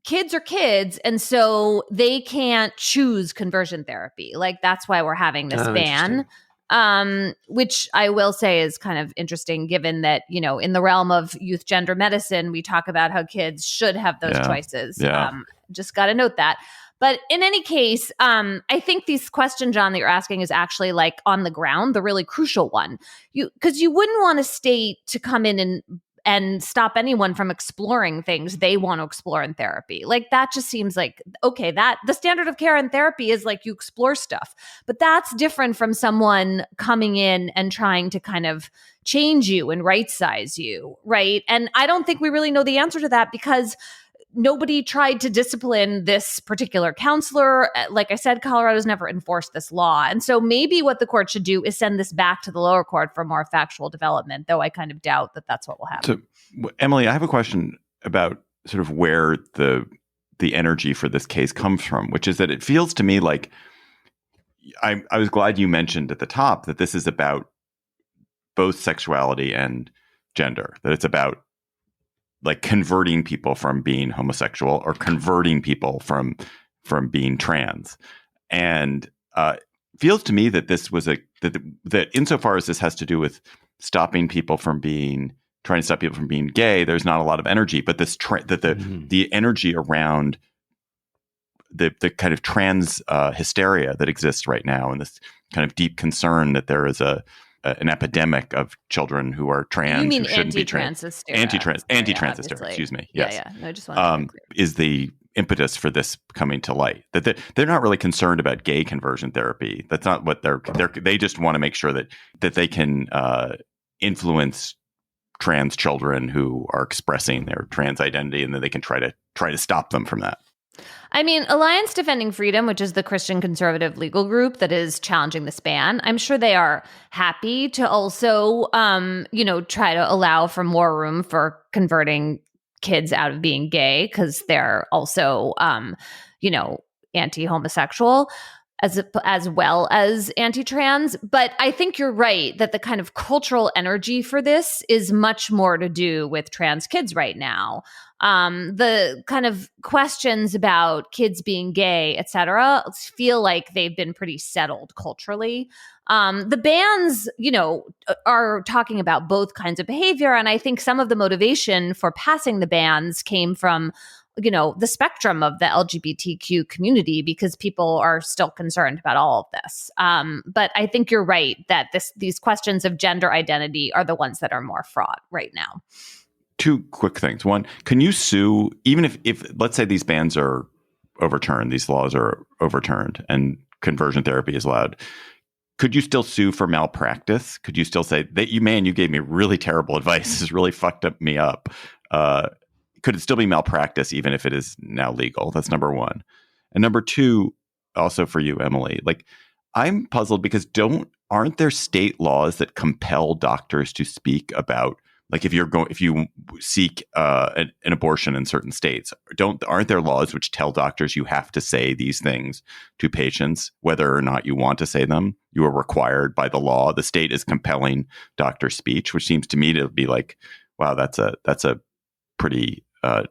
kids are kids, and so they can't choose conversion therapy. Like, that's why we're having this ban, which I will say is kind of interesting, given that, you know, in the realm of youth gender medicine, we talk about how kids should have those choices. Just got to note that. But in any case, I think these question, John, that you're asking is actually like on the ground, the really crucial one. Because you wouldn't want a state to come in and stop anyone from exploring things they want to explore in therapy. Like, that just seems like, okay, that the standard of care in therapy is like you explore stuff, but that's different from someone coming in and trying to kind of change you and right size you, right? And I don't think we really know the answer to that because nobody tried to discipline this particular counselor. Like I said, Colorado's never enforced this law. And so maybe what the court should do is send this back to the lower court for more factual development, though I kind of doubt that that's what will happen. So, Emily, I have a question about sort of where the energy for this case comes from, which is that it feels to me like I was glad you mentioned at the top that this is about both sexuality and gender, that it's about like converting people from being homosexual or converting people from being trans. And feels to me that this was that insofar as this has to do with trying to stop people from being gay, there's not a lot of energy, but this the energy around the kind of trans hysteria that exists right now, and this kind of deep concern that there is an epidemic of children who are trans. You mean who shouldn't be trans. Anti-trans hysteria. Excuse me. Yes. Yeah. No, I just wanted to be clear. Is the impetus for this coming to light? That they're not really concerned about gay conversion therapy. That's not what they just want to make sure that they can influence trans children who are expressing their trans identity, and then they can try to stop them from that. I mean, Alliance Defending Freedom, which is the Christian conservative legal group that is challenging this ban, I'm sure they are happy to also, try to allow for more room for converting kids out of being gay because they're also, anti-homosexual as well as anti-trans. But I think you're right that the kind of cultural energy for this is much more to do with trans kids right now. The kind of questions about kids being gay, et cetera, feel like they've been pretty settled culturally. The bans, are talking about both kinds of behavior. And I think some of the motivation for passing the bans came from, the spectrum of the LGBTQ community, because people are still concerned about all of this. But I think you're right that these questions of gender identity are the ones that are more fraught right now. Two quick things. One, can you sue, even if let's say these bans are overturned, these laws are overturned, and conversion therapy is allowed. Could you still sue for malpractice? Could you still say that you gave me really terrible advice? This has really fucked me up. Could it still be malpractice even if it is now legal? That's number one. And number two, also for you, Emily, like I'm puzzled because aren't there state laws that compel doctors to speak about, like if you seek an abortion in certain states, aren't there laws which tell doctors you have to say these things to patients, whether or not you want to say them? You are required by the law. The state is compelling doctor speech, which seems to me to be like, wow, that's a pretty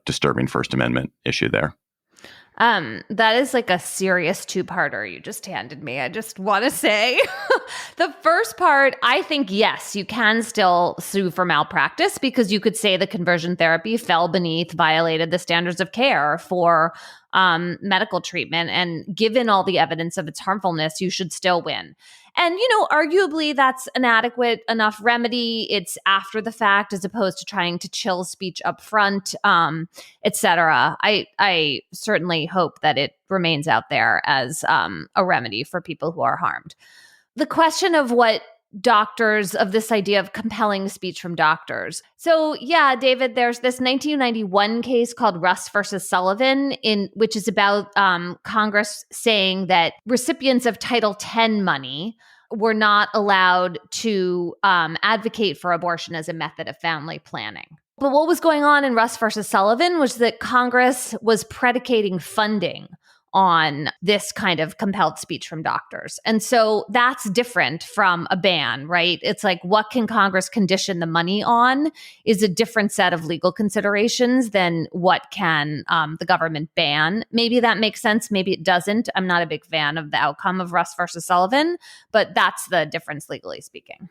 disturbing First Amendment issue there. That is like a serious two-parter you just handed me. I just want to say the first part, I think, yes, you can still sue for malpractice because you could say the conversion therapy violated the standards of care for medical treatment. And given all the evidence of its harmfulness, you should still win. And, arguably that's an adequate enough remedy. It's after the fact as opposed to trying to chill speech up front, et cetera. I certainly hope that it remains out there as a remedy for people who are harmed. The question of what doctors, of this idea of compelling speech from doctors. So yeah, David, there's this 1991 case called Russ versus Sullivan, which is about Congress saying that recipients of Title X money were not allowed to advocate for abortion as a method of family planning. But what was going on in Russ versus Sullivan was that Congress was predicating funding on this kind of compelled speech from doctors. And so that's different from a ban, right? It's like, what can Congress condition the money on is a different set of legal considerations than what can the government ban. Maybe that makes sense. Maybe it doesn't. I'm not a big fan of the outcome of Russ versus Sullivan, but that's the difference legally speaking.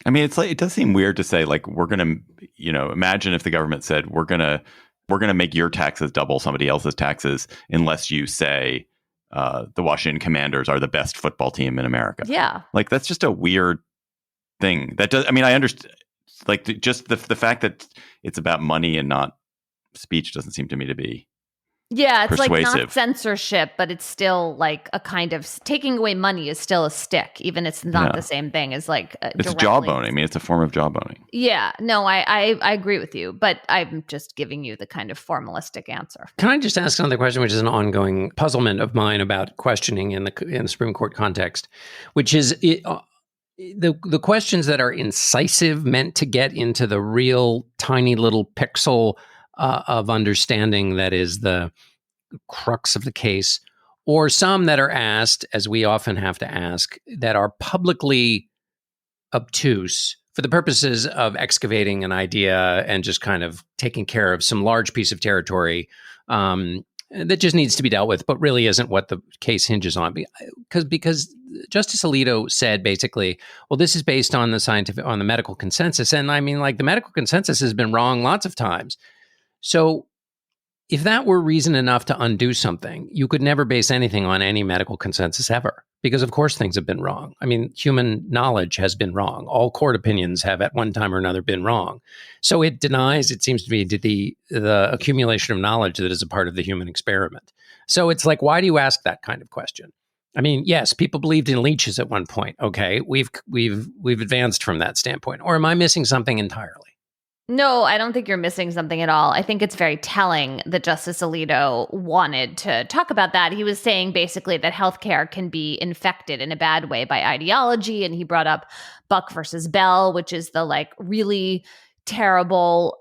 I mean, it's like, it does seem weird to say, like, we're going to, imagine if the government said, we're going to make your taxes double somebody else's taxes unless you say the Washington Commanders are the best football team in America. Yeah. Like, that's just a weird thing. I understand, like, just the fact that it's about money and not speech doesn't seem to me to be it's persuasive. Like not censorship, but it's still like a kind of taking away money is still a stick, even it's not the same thing as like it's jawboning. I mean, it's a form of jawboning. Yeah, no, I agree with you, but I'm just giving you the kind of formalistic answer. Can I just ask another question, which is an ongoing puzzlement of mine about questioning in the Supreme Court context, which is the questions that are incisive, meant to get into the real tiny little pixel of understanding that is the crux of the case, or some that are asked, as we often have to ask, that are publicly obtuse for the purposes of excavating an idea and just kind of taking care of some large piece of territory that just needs to be dealt with, but really isn't what the case hinges on. Because Justice Alito said basically, well, this is based on the medical consensus. And I mean, like, the medical consensus has been wrong lots of times. So if that were reason enough to undo something, you could never base anything on any medical consensus ever, because of course things have been wrong. I mean, human knowledge has been wrong. All court opinions have at one time or another been wrong. So it denies, it seems to me, the accumulation of knowledge that is a part of the human experiment. So it's like, why do you ask that kind of question? I mean, yes, people believed in leeches at one point. Okay, we've advanced from that standpoint. Or am I missing something entirely? No, I don't think you're missing something at all. I think it's very telling that Justice Alito wanted to talk about that. He was saying basically that healthcare can be infected in a bad way by ideology. And he brought up Buck versus Bell, which is the like really terrible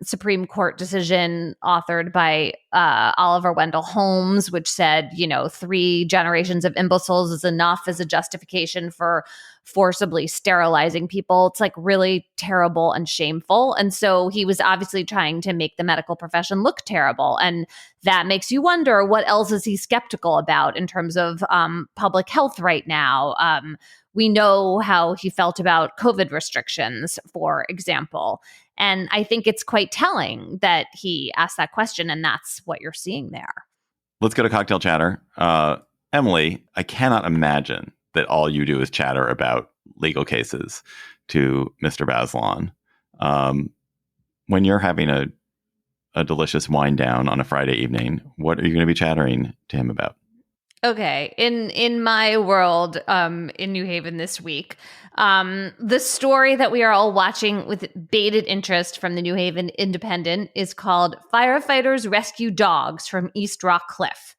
Supreme Court decision authored by Oliver Wendell Holmes, which said, 3 generations of imbeciles is enough as a justification for forcibly sterilizing people. It's like really terrible and shameful. And so he was obviously trying to make the medical profession look terrible. And that makes you wonder, what else is he skeptical about in terms of public health right now? We know how he felt about COVID restrictions, for example. And I think it's quite telling that he asked that question, and that's what you're seeing there. Let's go to cocktail chatter. Emily, I cannot imagine that all you do is chatter about legal cases to Mr. Bazelon. When you're having a delicious wind down on a Friday evening, what are you going to be chattering to him about? Okay, in my world, in New Haven this week, the story that we are all watching with bated interest from the New Haven Independent is called "Firefighters Rescue Dogs from East Rock Cliff."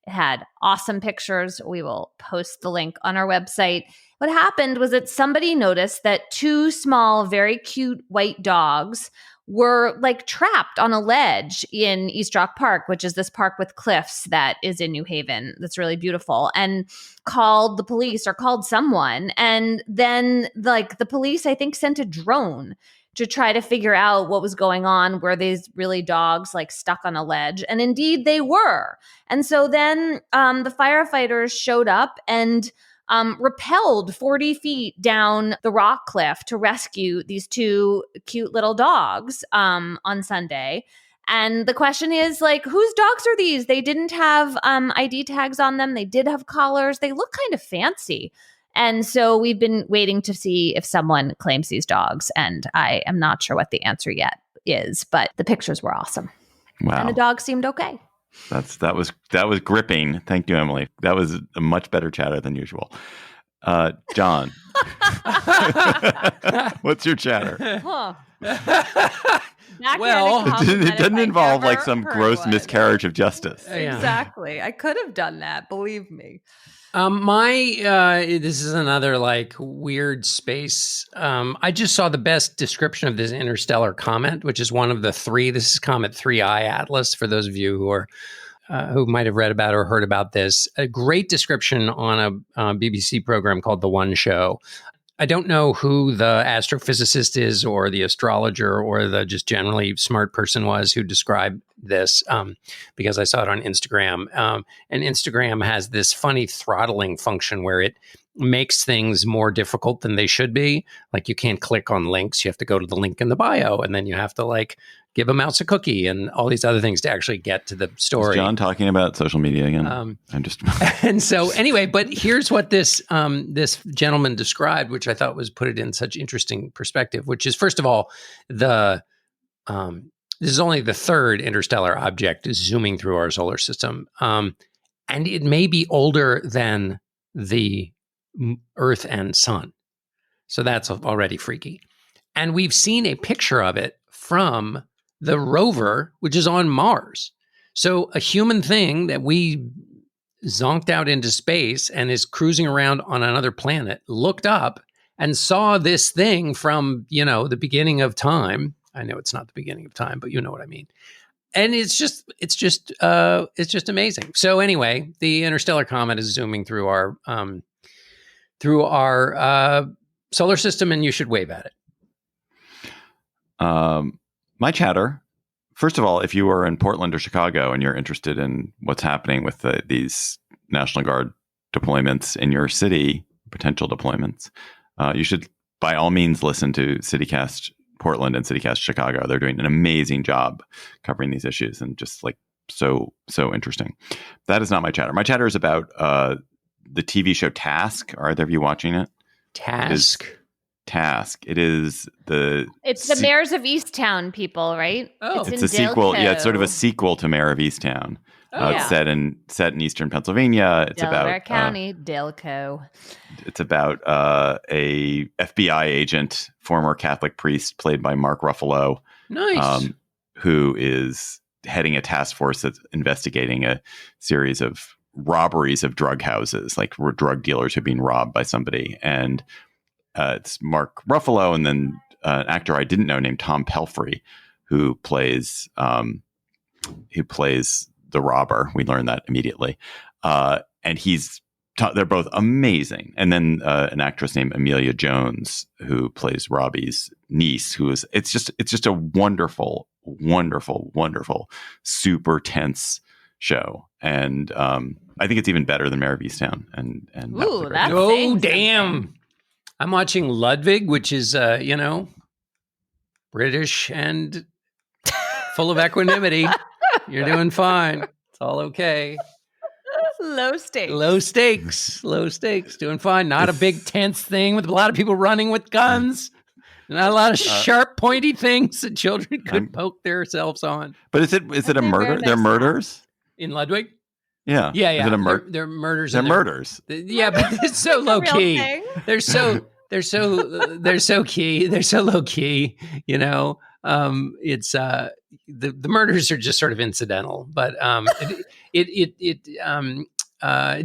It had awesome pictures. We will post the link on our website. What happened was that somebody noticed that two small, very cute white dogs were like trapped on a ledge in East Rock Park, which is this park with cliffs that is in New Haven. That's really beautiful. And called the police or called someone. And then like the police, I think, sent a drone to try to figure out what was going on. Were these really dogs like stuck on a ledge? And indeed they were. And so then the firefighters showed up and rappelled 40 feet down the rock cliff to rescue these two cute little dogs on Sunday. And the question is, like, whose dogs are these? They didn't have ID tags on them. They did have collars. They look kind of fancy. And so we've been waiting to see if someone claims these dogs. And I am not sure what the answer yet is, but the pictures were awesome. Wow. And the dogs seemed okay. That was gripping. Thank you, Emily. That was a much better chatter than usual. John, what's your chatter? Huh. Well, it doesn't involve like some gross miscarriage of justice. Exactly. I could have done that. Believe me. This is another like weird space. I just saw the best description of this interstellar comet, which is one of the three. This is Comet 3I Atlas. For those of you who are who might have read about or heard about this, a great description on a BBC program called The One Show. I don't know who the astrophysicist is or the astrologer or the just generally smart person was who described this because I saw it on Instagram. And Instagram has this funny throttling function where it makes things more difficult than they should be. Like you can't click on links. You have to go to the link in the bio and then you have to like give a mouse a cookie and all these other things to actually get to the story. Is John talking about social media again? I'm just And so anyway, but here's what this this gentleman described, which I thought was put it in such interesting perspective, which is first of all, this is only the third interstellar object zooming through our solar system. And it may be older than the Earth and Sun. So that's already freaky. And we've seen a picture of it from the rover, which is on Mars. So a human thing that we zonked out into space and is cruising around on another planet looked up and saw this thing from, the beginning of time. I know it's not the beginning of time, but you know what I mean. And it's just amazing. So anyway, the interstellar comet is zooming through our solar system, and you should wave at it. My chatter. First of all, if you are in Portland or Chicago and you're interested in what's happening with these National Guard deployments in your city, potential deployments, you should by all means listen to CityCast Portland and CityCast Chicago. They're doing an amazing job covering these issues and just like so interesting. That is not my chatter. My chatter is about the TV show Task. Are either of you watching it? Task. It is the... It's the Mayors of Easttown people, right? Oh. It's a sequel. Yeah, it's sort of a sequel to Mayor of Easttown. It's set in Eastern Pennsylvania. It's Delaware about County, Delco. It's about a FBI agent, former Catholic priest, played by Mark Ruffalo, Nice. Who is heading a task force that's investigating a series of robberies of drug houses, like drug dealers who've been robbed by somebody. And it's Mark Ruffalo, and then an actor I didn't know named Tom Pelphrey, who plays the robber. We learned that immediately, and they're both amazing. And then an actress named Amelia Jones, who plays Robbie's niece, it's just a wonderful, super tense show. And I think it's even better than Mayor of Easttown. And Ooh, that's oh, damn. I'm watching Ludwig, which is, British and full of equanimity. You're doing fine. It's all okay. Low stakes. Low stakes. Doing fine. Not a big tense thing with a lot of people running with guns. Not a lot of sharp, pointy things that children could poke themselves on. But is it a murder? They're murders? In Ludwig? Yeah. Yeah. Is it a they're murders. They're murders. Yeah, but it's so low key. They're so key. They're so low key. It's the murders are just sort of incidental. But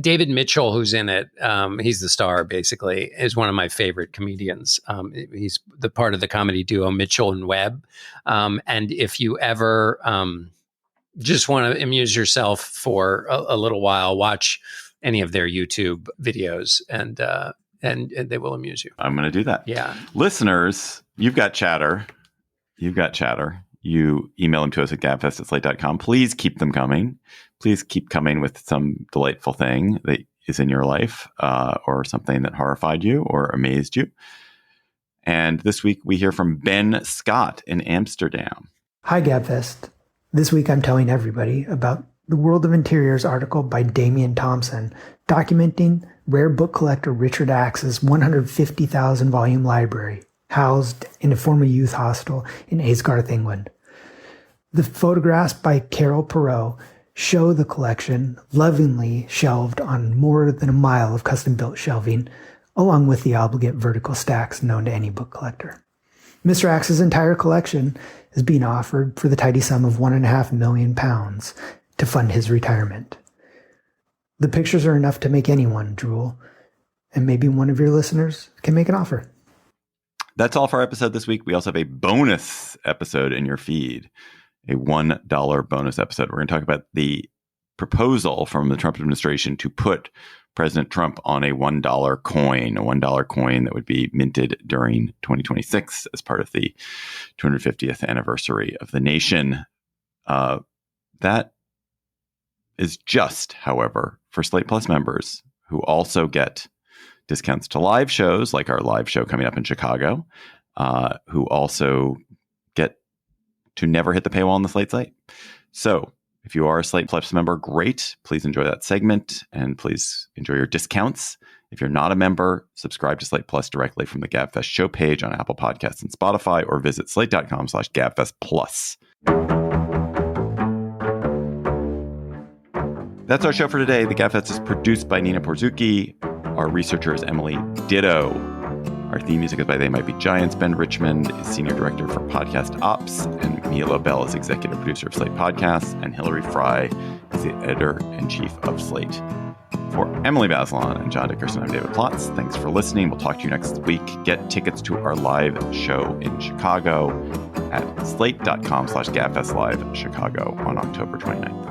David Mitchell, who's in it, he's the star. Basically, is one of my favorite comedians. He's the part of the comedy duo Mitchell and Webb. And if you ever just want to amuse yourself for a little while, watch any of their YouTube videos, and they will amuse you. I'm going to do that. Yeah. Listeners, you've got chatter. You email them to us at gabfest@slate.com. Please keep them coming. Please keep coming with some delightful thing that is in your life, or something that horrified you or amazed you. And this week we hear from Ben Scott in Amsterdam. Hi, Gabfest. This week I'm telling everybody about the World of Interiors article by Damian Thompson, documenting rare book collector Richard Axe's 150,000 volume library, housed in a former youth hostel in Aysgarth, England. The photographs by Carol Perot show the collection lovingly shelved on more than a mile of custom-built shelving, along with the obligate vertical stacks known to any book collector. Mr. Axe's entire collection is being offered for the tidy sum of £1.5 million to fund his retirement. The pictures are enough to make anyone drool, and maybe one of your listeners can make an offer. That's all for our episode this week. We also have a bonus episode in your feed, a $1 bonus episode. We're going to talk about the proposal from the Trump administration to put President Trump on a $1 coin that would be minted during 2026 as part of the 250th anniversary of the nation. That is just, however, for Slate Plus members who also get discounts to live shows, like our live show coming up in Chicago, who also get to never hit the paywall on the Slate site. So if you are a Slate Plus member, great. Please enjoy that segment and please enjoy your discounts. If you're not a member, subscribe to Slate Plus directly from the Gabfest show page on Apple Podcasts and Spotify, or visit slate.com/GabfestPlus. That's our show for today. The Gabfest is produced by Nina Porzucki. Our researcher is Emily Ditto. Our theme music is by They Might Be Giants. Ben Richmond is Senior Director for Podcast Ops, and Mia Lobel is Executive Producer of Slate Podcasts, and Hillary Fry is the Editor-in-Chief of Slate. For Emily Bazelon and John Dickerson, I'm David Plotz. Thanks for listening. We'll talk to you next week. Get tickets to our live show in Chicago at slate.com/GabfestLive Chicago on October 29th.